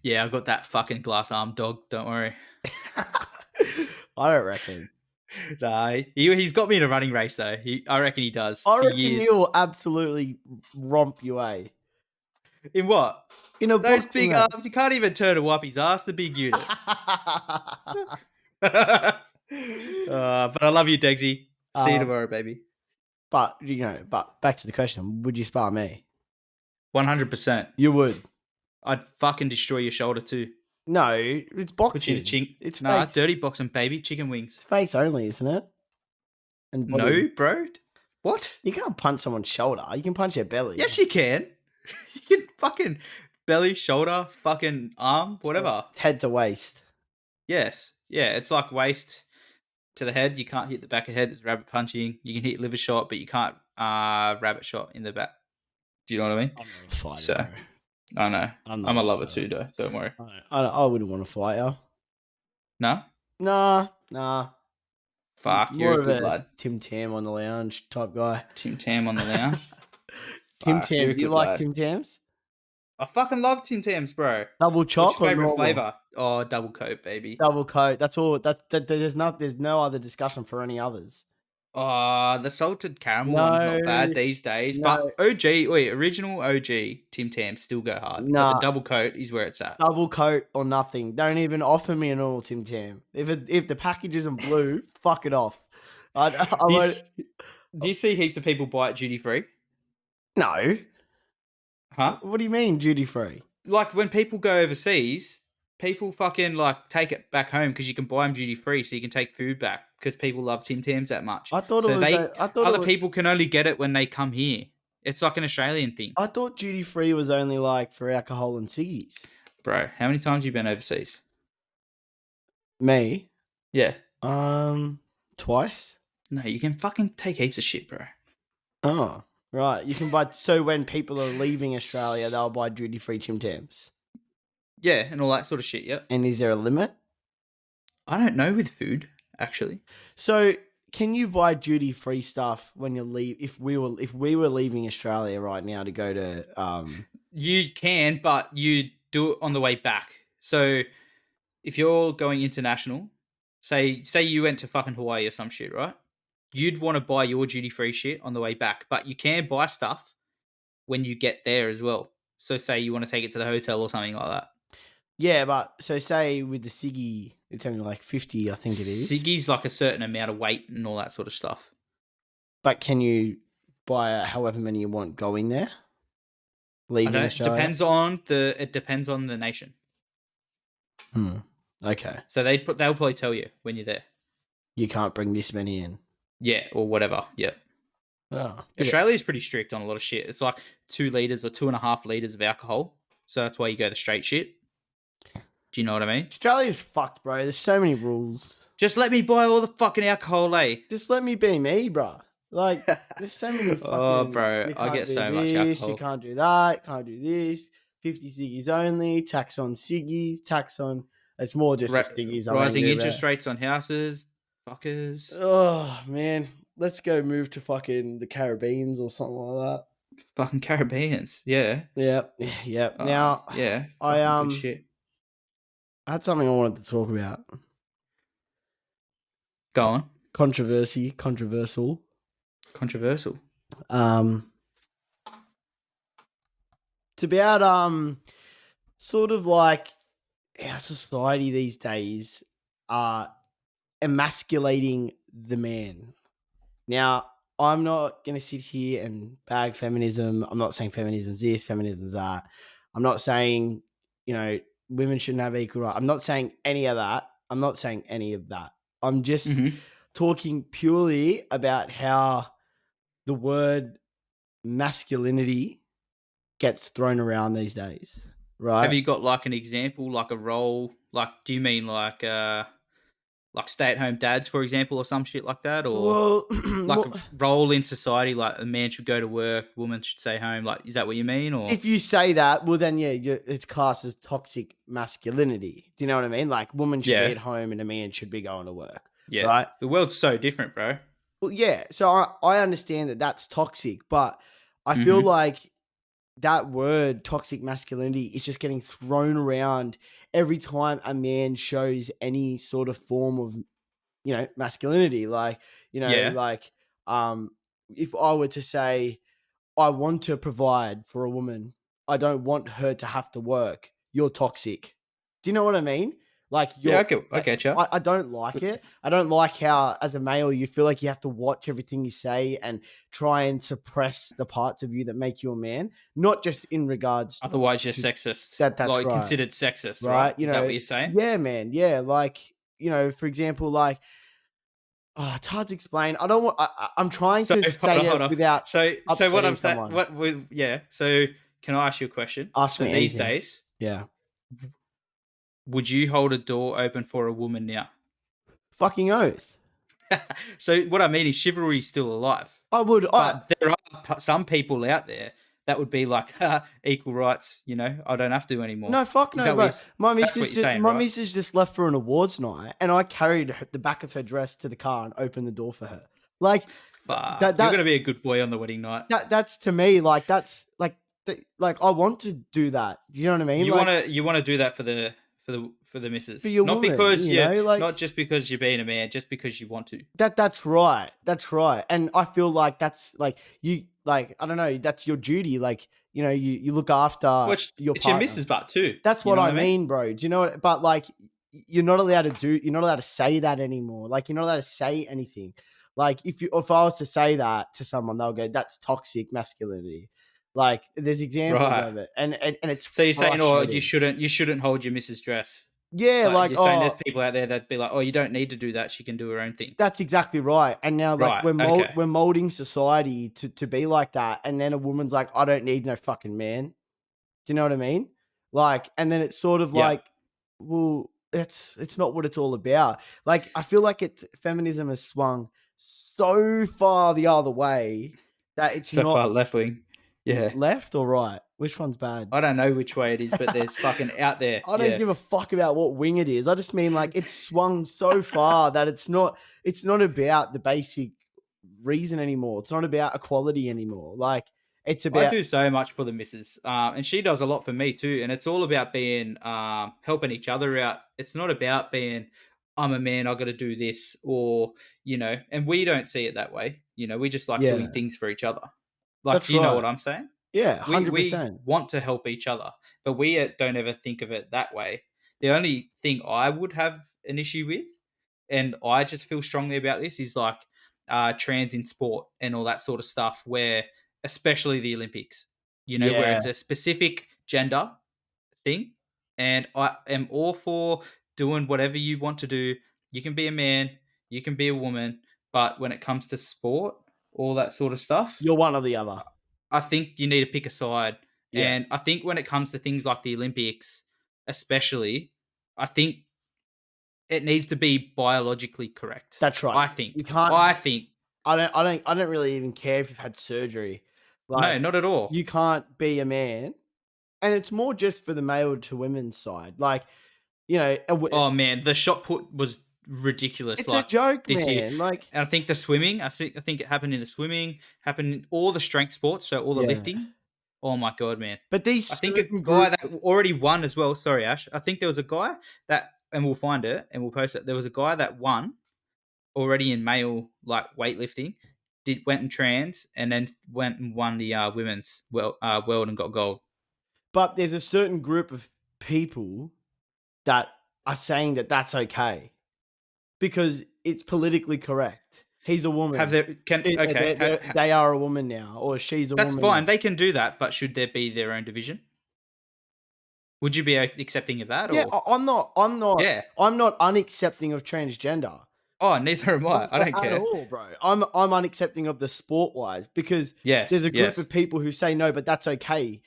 Yeah, I've got that fucking glass arm dog. Don't worry. I don't reckon. Nah, he's got me in a running race though. I reckon he does. I For reckon years. he'll absolutely romp you, eh? In what? In a Those boxing big match. arms, you can't even turn to wipe his ass, the big unit. But I love you, Degsy. See you tomorrow, baby. But back to the question: would you spar me? 100%. You would. I'd fucking destroy your shoulder too. No, it's boxing. Put you in a chink. It's Nah, face. dirty boxing, baby. Chicken wings. It's face only, isn't it? And body. No, bro. What? You can't punch someone's shoulder. You can punch their belly. Yes, you can. You can fucking belly, shoulder, fucking arm, whatever. Head to waist. Yes. Yeah, it's like waist to the head. You can't hit the back of the head. It's rabbit punching. You can hit liver shot, but you can't rabbit shot in the back. Do you know what I mean? I'm not a fighter. So, bro. I know. I'm a lover too, though. Don't worry. I wouldn't want to fight you. No? Nah. Fuck, you're a good lad. Tim Tam on the lounge type guy. Tim Tam on the lounge. Tim Tam. Do you like lad. Tim Tams? I fucking love Tim Tams, bro. Double choc. What's your favorite or flavor? Oh, double coat, baby. Double coat. That's all. There's no other discussion for any others. Oh, the salted caramel one's not bad these days. No. But original OG Tim Tams still go hard. Nah. But the double coat is where it's at. Double coat or nothing. Don't even offer me a normal Tim Tam. If the package isn't blue, fuck it off. Do you see heaps of people buy it duty free? No. Huh? What do you mean duty free? Like when people go overseas, people fucking like take it back home because you can buy them duty free, so you can take food back because people love Tim Tams that much. I thought people can only get it when they come here. It's like an Australian thing. I thought duty free was only like for alcohol and ciggies. Bro, how many times have you been overseas? Me? Yeah. Twice. No, you can fucking take heaps of shit, bro. Oh, right. You can buy. So when people are leaving Australia, they'll buy duty free Tim Tams. Yeah, and all that sort of shit. Yep. And is there a limit? I don't know with food actually. So can you buy duty free stuff when you leave? If we were leaving Australia right now to go to you can, but you do it on the way back. So if you're going international, say you went to fucking Hawaii or some shit, right? You'd want to buy your duty free shit on the way back, but you can buy stuff when you get there as well. So say you want to take it to the hotel or something like that. Yeah, but so say with the ciggy, it's only like 50, I think it is. Ciggy's like a certain amount of weight and all that sort of stuff. But can you buy however many you want going there? Leaving Australia? It depends on the nation. Okay. So they'll probably tell you when you're there. You can't bring this many in. Yeah, or whatever. Yeah. Oh, Australia's pretty strict on a lot of shit. It's like 2 liters or 2.5 liters of alcohol. So that's why you go the straight shit. Do you know what I mean? Australia's fucked, bro. There's so many rules. Just let me buy all the fucking alcohol, eh? Just let me be me, bro. Like, there's so many fucking... Oh, bro, I get so much alcohol. You can't do that, can't do this. 50 ciggies only, tax on ciggies, tax on... It's more just the ciggies. Rising interest rates on houses, fuckers. Oh, man. Let's go move to fucking the Caribbeans or something like that. Fucking Caribbeans, yeah. Yeah. Now, yeah, good shit. I had something I wanted to talk about. Go on. Controversial. It's about sort of like our society these days are emasculating the man. Now, I'm not going to sit here and bag feminism. I'm not saying feminism is this, feminism is that. I'm not saying, women shouldn't have equal rights. I'm not saying any of that. I'm just talking purely about how the word masculinity gets thrown around these days, right? Have you got like an example, like a role? Like, do you mean like like stay-at-home dads, for example, or some shit like that, or Well, like a role in society, like a man should go to work, woman should stay home. Like, is that what you mean? Or if you say that, well, then yeah, it's classed as toxic masculinity. Do you know what I mean? Like, woman should be yeah, at home and a man should be going to work, yeah, right? the world's so different, bro. Well, yeah. So I understand that that's toxic, but I feel Mm-hmm. like that word toxic masculinity is just getting thrown around every time a man shows any sort of form of masculinity. Like, Yeah, like if I were to say I want to provide for a woman, I don't want her to have to work, you're toxic. Do you know what I mean? Like, yeah, I like, get you. I don't like it. I don't like how, as a male, you feel like you have to watch everything you say and try and suppress the parts of you that make you a man. Not just in regards Otherwise, you're to sexist. that. That's Like right, considered sexist, right? right. Is that what you're saying? Yeah, man. Yeah, like, for example, like, it's hard to explain. I don't want. I'm trying So to hold say on, it hold on. without So what upsetting I'm saying, someone. what we, yeah. So can I ask you a question? Ask So me these anything. days, Yeah. would you hold a door open for a woman now? Fucking oath. So what I mean is chivalry is still alive, I would. but there are some people out there that would be like equal rights. I don't have to anymore. No, fuck Is no, that what bro. you? That's what you're saying, My right? missus just left for an awards night, and I carried the back of her dress to the car and opened the door for her. Like Fuck, you're gonna be a good boy on the wedding night. that's to me like that's like I want to do that. Do you know what I mean? Like, You wanna do that for the for missus, your not woman, because you like not just because you're being a man, just because you want to. that's right. That's right. And I feel like that's like you like I don't know, that's your duty. Like, you look after Which your it's your partner. missus, but too. That's You what know what I I mean? mean, bro. Do you know what? But like, you're not allowed to say that anymore. Like, you're not allowed to say anything. Like, if I was to say that to someone, they'll go, "That's toxic masculinity." Like, there's examples Right. of it, and it's So you're saying, oh, frustrating. you shouldn't hold your missus' dress. Yeah, Like like, you're saying, there's oh, people out there that be like, oh, you don't need to do that. She can do her own thing. that's exactly right. And now, like, Right. Okay. we're molding society to be like that, and then a woman's like, "I don't need no fucking man." Do you know what I mean? Like, and then it's sort of Yeah. like, well, it's not what it's all about. Like, I feel like feminism has swung so far the other way that it's So not far left wing. Yeah. left or right. Which one's bad? I don't know which way it is, but there's fucking out there. I don't Yeah. give a fuck about what wing it is. I just mean like it's swung so far that it's not about the basic reason anymore. It's not about equality anymore. Like, it's I about do so much for the missus, and she does a lot for me too. And it's all about being helping each other out. It's not about being I'm a man, I got to do this, or And we don't see it that way. We just like doing yeah, things for each other. Like, that's do you know what right. I'm saying? Yeah, We 100%. want to help each other, but we don't ever think of it that way. The only thing I would have an issue with, and I just feel strongly about this, is like trans in sport and all that sort of stuff, where especially the Olympics, where Yeah. it's a specific gender thing, and I am all for doing whatever you want to do. You can be a man, you can be a woman, but when it comes to sport, all that sort of stuff, You're one or the other. I think you need to pick a side. Yeah, And I think when it comes to things like the Olympics, especially, I think it needs to be biologically correct. that's right. I think. You can't I think. I don't really even care if you've had surgery. Like, No, not at all. you can't be a man, and it's more just for the male to women's side. Like, Oh man, the shot put was ridiculous. it's a Like joke, this year, man. Like, and I think the swimming. I think it happened in the swimming. Happened in all the strength sports. So all the yeah. lifting. Oh my god, man! But these I think a certain guy group that already won as well. Sorry, Ash. I think there was a guy that, and we'll find it and we'll post it. There was a guy that won already in male like weightlifting. Went in trans and then went and won the women's world and got gold. but there's a certain group of people that are saying that that's okay because it's politically correct. He's a Have woman. there can okay? They are a woman now, or she's a That's woman now. fine. They can do that, but should there be their own division? Would you be accepting of that, Yeah, or yeah? I'm not unaccepting of transgender. Oh, neither am I. I don't At care. all, bro. I'm unaccepting of the sport wise because there's Yes, a group yes. of people who say no, but that's okay.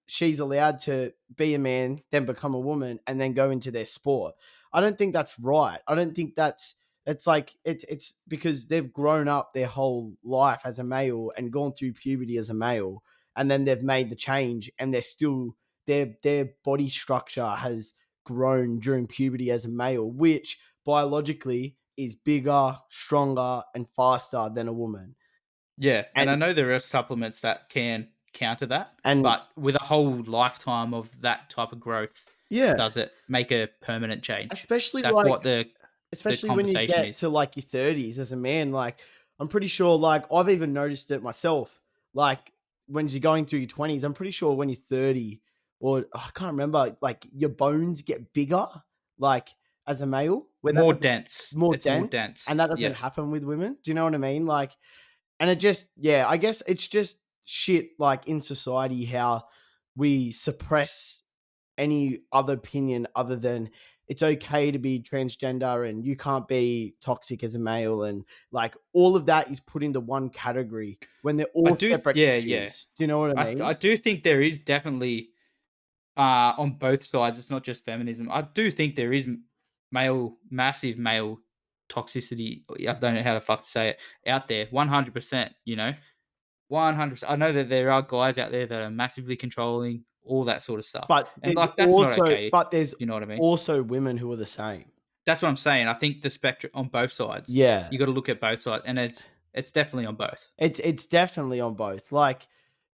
She's allowed to be a man, then become a woman, and then go into their sport. I don't think that's right. I don't think it's like it's because they've grown up their whole life as a male and gone through puberty as a male, and then they've made the change, and they're still their body structure has grown during puberty as a male, which biologically is bigger, stronger, and faster than a woman. Yeah, and I And know there are supplements that can counter that, and but with a whole lifetime of that type of growth, yeah, does it make a permanent change? especially That's like what the especially when you conversation get is. to like your 30s as a man, like I'm pretty sure like I've even noticed it myself. Like when you're going through your 20s, I'm pretty sure when you're 30 or I can't remember, like your bones get bigger, like as a male, where that More doesn't dense. more It's more dense, and dense. that doesn't Yeah. happen with women. Do you know what I mean? Like, and it just, yeah, I guess it's just shit like in society how we suppress any other opinion other than it's okay to be transgender and you can't be toxic as a male, and like all of that is put into one category when they're I all do separate yeah, yeah. issues. Do you know what I I mean? do think there is definitely on both sides, it's not just feminism. I do think there is massive male toxicity. I don't know how to fuck say it out there. 100%. 100%. I know that there are guys out there that are massively controlling, all that sort of stuff, and like that's not okay. There's You know what I mean? also women who are the same. That's what I'm saying. I think the spectrum on both sides. Yeah. You got to look at both sides, and it's definitely on both. It's definitely on both. Like,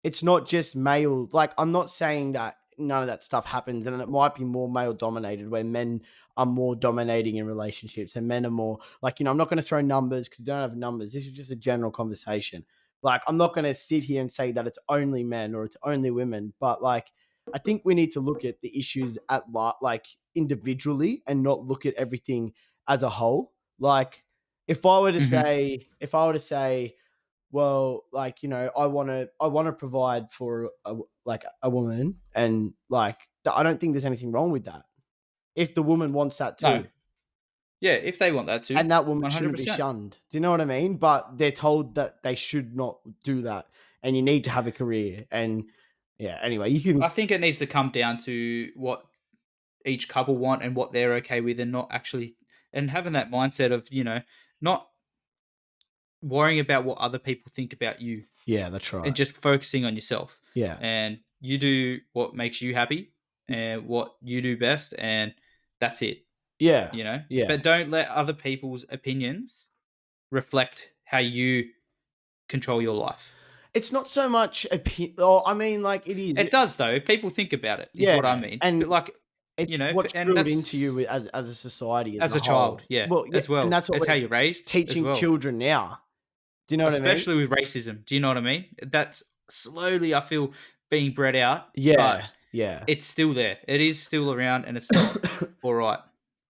it's not just male. Like, I'm not saying that none of that stuff happens, and it might be more male dominated, where men are more dominating in relationships, and men are more like, I'm not going to throw numbers because we don't have numbers. This is just a general conversation. Like, I'm not going to sit here and say that it's only men or it's only women, but like, I think we need to look at the issues like individually and not look at everything as a whole. Like, Hmm. if I were to say, well, like, I want to provide for like a woman, and like I don't think there's anything wrong with that if the woman wants that No, too, yeah, if they want that too, and that woman shouldn't be 100%. shunned. Do you know what I mean? But they're told that they should not do that, and you need to have a career. And yeah, anyway, you can. I think it needs to come down to what each couple want and what they're okay with, and not actually and having that mindset of not worrying about what other people think about you, Yeah, that's and right. just focusing on yourself. Yeah, And you do what makes you happy and what you do best, and that's it. yeah, yeah. But don't let other people's opinions reflect how you control your life. It's not so much oh, I mean, like it is. It does though. People think about it, is Yeah, what I mean. But and like, it's what's and drilled into you that's as a society as as a a child, whole. yeah, Well, yeah, as and well. that's what It's how we're you're raised as teaching well. children now. Do you know what I mean? Especially with racism. Do you know what I mean? That's slowly, I feel, being bred out, but Yeah, yeah. it's still there. It is still around, and it's not all right.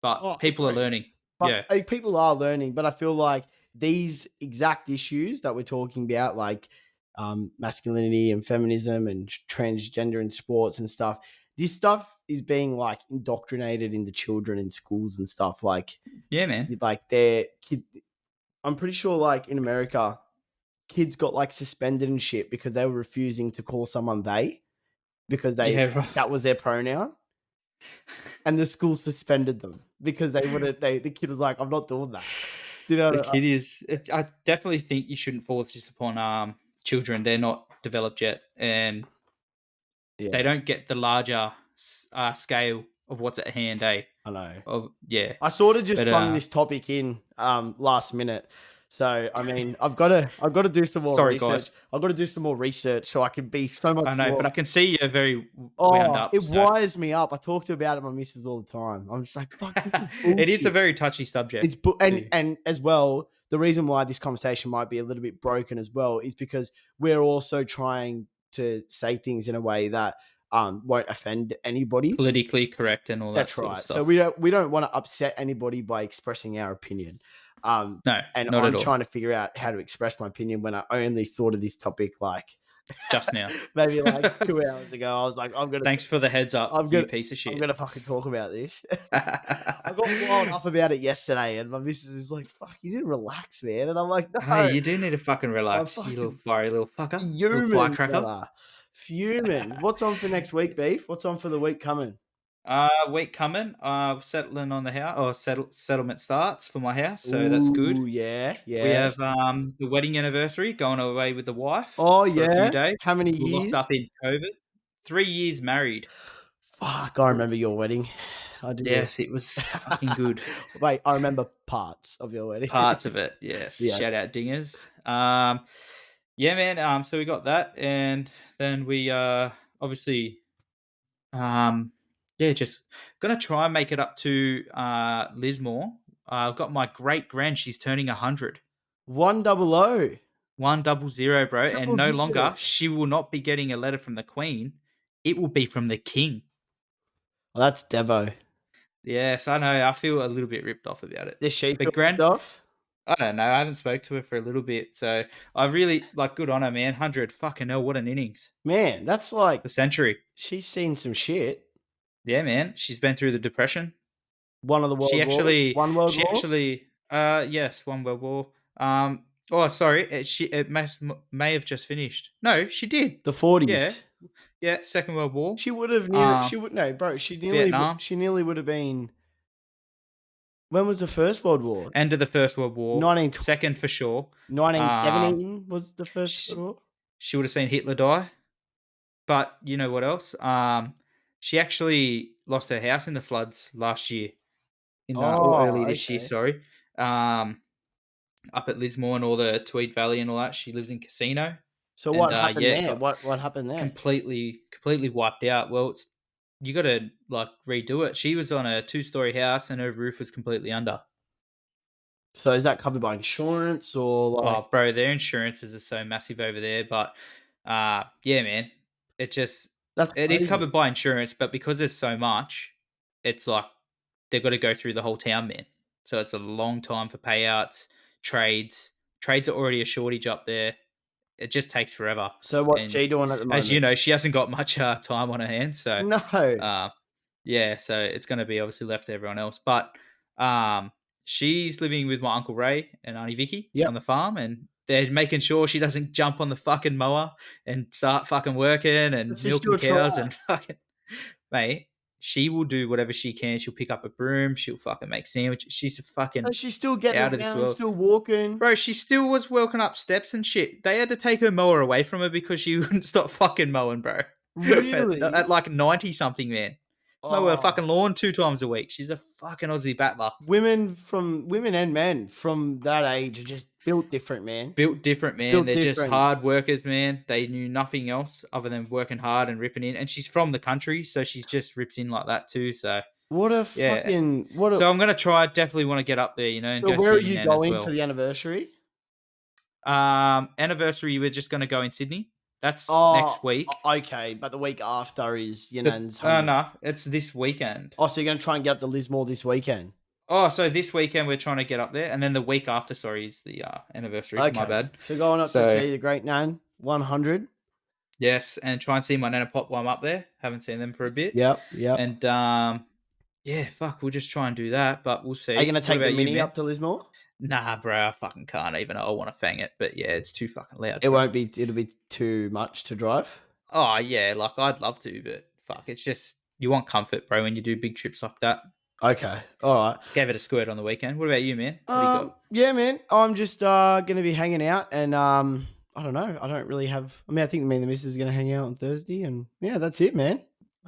But Oh, I people are agree. learning. But Yeah, people are learning, but I feel like these exact issues that we're talking about, like masculinity and feminism and transgender in sports and stuff, this stuff is being like indoctrinated into children in schools and stuff. yeah, man. Like they're kid. I'm pretty sure, like in America, kids got like suspended and shit because they were refusing to call someone they because Yeah, right. that was their pronoun, and the school suspended them because they would have. The kid was like, "I'm not doing that." Do you know? The What kid is. I definitely think you shouldn't force this upon children. They're not developed yet, and yeah, they don't get the larger scale of what's at hand. I know. Of yeah, I sort of just but sprung this topic in last minute. So I mean, I've got to do some more sorry, research. guys. I've got to do some more research so I can be so much I know, but more. I can see you're very wound Oh, up. it So wires me up. I talk to about it with my missus all the time. I'm just like, fuck, this is it is a bullshit. very touchy subject And too. as well, the reason why this conversation might be a little bit broken as well is because we're also trying to say things in a way that won't offend anybody. Politically correct and all that That's sort of right. So stuff. we don't want to upset anybody by expressing our opinion. No, And not I'm at all. trying to figure out how to express my opinion when I only thought of this topic like Just now. maybe like 2 hours ago. I was like, Thanks for the heads up, I'm you gonna, piece of I'm shit. gonna fucking talk about this. I got wild up about it yesterday, and my missus is like, "Fuck, you didn't relax, man." And I'm like, Hey, "No, you do need to fucking I'm relax, you little fucking fiery little fucker, little fuming, firecracker. brother, fuming." What's on for next week, beef? What's on for the week coming? Week coming. Settling on the house, or settlement starts for my house, so that's good. Ooh, yeah, We yeah. have the wedding anniversary, going away with the wife Oh, for a few yeah? days How many because we're locked years? up in COVID. 3 years married. Fuck, I remember your wedding. I do. Yes, it was fucking good. Wait, I remember parts of your wedding. Parts of it, yes. Yeah. Shout out dingers. Yeah, man. So we got that, and then we obviously yeah, just gonna try and make it up to Lismore. I've got my great grand. She's turning 100. 100. 100, bro, and Triple no longer digits. she will not be getting a letter from the Queen. It will be from the King. Well, that's Devo. Yes, I know. I feel a little bit ripped off about it. Does she feel But ripped Gran, off? I don't know. I haven't spoke to her for a little bit, so I really like. Good on her, man. 100, fucking hell, what an innings! Man, that's like The century. she's seen some shit. Yeah, man. She's been through the depression. One of the She world wars. actually, One world she war? actually, yes, one World War. Oh, sorry, it may have just finished. No, she did. The Yeah, 40s. yeah, Second World War. She would have Um, she would no, bro, Vietnam. she nearly would have been. When was the First World War? End of the First World War. 19 Second for sure. Um, 1917 was the First World she, War? she would have seen Hitler die. But you know what else? She actually lost her house in the floods last year, or Oh, early this year. okay. Sorry. Up at Lismore and all the Tweed Valley and all that. She lives in Casino, So and what happened yeah, there? got What happened there? completely wiped out. Well, it's you got to like redo it. She was on a 2-story house and her roof was completely under. So is that covered by insurance or like Oh, bro, their insurances are so massive over there, but yeah, man, it just that's it is crazy. covered by insurance, but because there's so much, it's like they've got to go through the whole town, man. So it's a long time for payouts, trades. Trades are already a shortage up there. It just takes forever. So what's And she doing at the as you moment? know, she hasn't got much time on her hands. So, No. uh, yeah, so it's going to be obviously left to everyone else. But she's living with my Uncle Ray and Auntie Vicky Yep. on the farm, and they're making sure she doesn't jump on the fucking mower and start fucking working and Let's just do milking a try. cows and fucking mate. She will do whatever she can. She'll pick up a broom. She'll fucking make sandwiches. She's So fucking she's still getting out of this around, world. still walking. Bro, she still was walking up steps and shit. They had to take her mower away from her because she wouldn't stop fucking mowing, bro. At Really? like 90 something, man. Mow her Oh, fucking lawn 2 times a week. She's a fucking Aussie battler. women and men from that age are just built different, man. Built different, man. Built They're just different. hard workers, man. They knew nothing else other than working hard and ripping in. And she's from the country, so she's just rips in like that too. So, What a yeah. fucking what a So I'm going to try. Definitely want to get up there, and So go where are see me you nan as going for well. the anniversary? Anniversary, we're just going to go in Sydney. That's Oh, next week. okay, but the week after is your nan's 100. No, it's this weekend. Oh, so you're gonna try and get up to Lismore this weekend? Oh, so this weekend we're trying to get up there, and then the week after, sorry, is the anniversary. My Okay, bad. so going up to So see the great nan, 100. yes, and try and see my nana pop while I'm up there. Haven't seen them for a bit, Yep, yep. and yeah, fuck, we'll just try and do that, but we'll see. Are you gonna What take the about you, mini man? up to Lismore? Nah, bro, I fucking can't even. I want to fang it, but yeah, it's too fucking loud. It Bro. won't be. It'll be too much to drive. Oh yeah, like I'd love to, but fuck, it's just you want comfort, bro, when you do big trips like that. Okay, all right. Gave it a squirt on the weekend. What about you, man? What do you got? Yeah, man. I'm just gonna be hanging out, and I don't know. I don't really have. I mean, I think me and the missus is gonna hang out on Thursday, and yeah, that's it, man.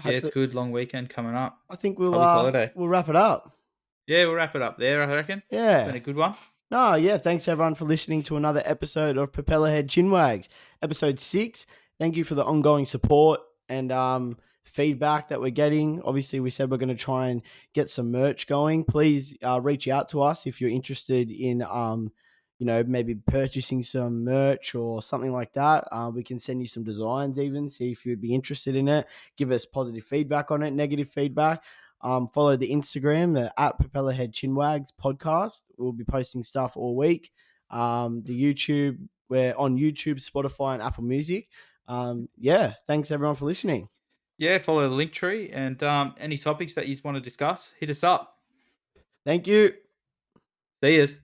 Yeah, it's good. Long weekend coming up. I think Public holiday. we'll wrap it up. Yeah, we'll wrap it up there, I reckon. Yeah. Been a good one. No, yeah. Thanks everyone for listening to another episode of Propeller Head Chin Wags, episode 6. Thank you for the ongoing support and feedback that we're getting. Obviously, we said we're going to try and get some merch going. Please reach out to us if you're interested in, maybe purchasing some merch or something like that. We can send you some designs even, see if you'd be interested in it. Give us positive feedback on it, negative feedback. Follow the Instagram at Propeller Head Chin Wags podcast. We'll be posting stuff all week. The YouTube, we're on YouTube, Spotify, and Apple Music. Yeah, thanks everyone for listening. Yeah, follow the link tree and any topics that you want to discuss, hit us up. Thank you. See yous.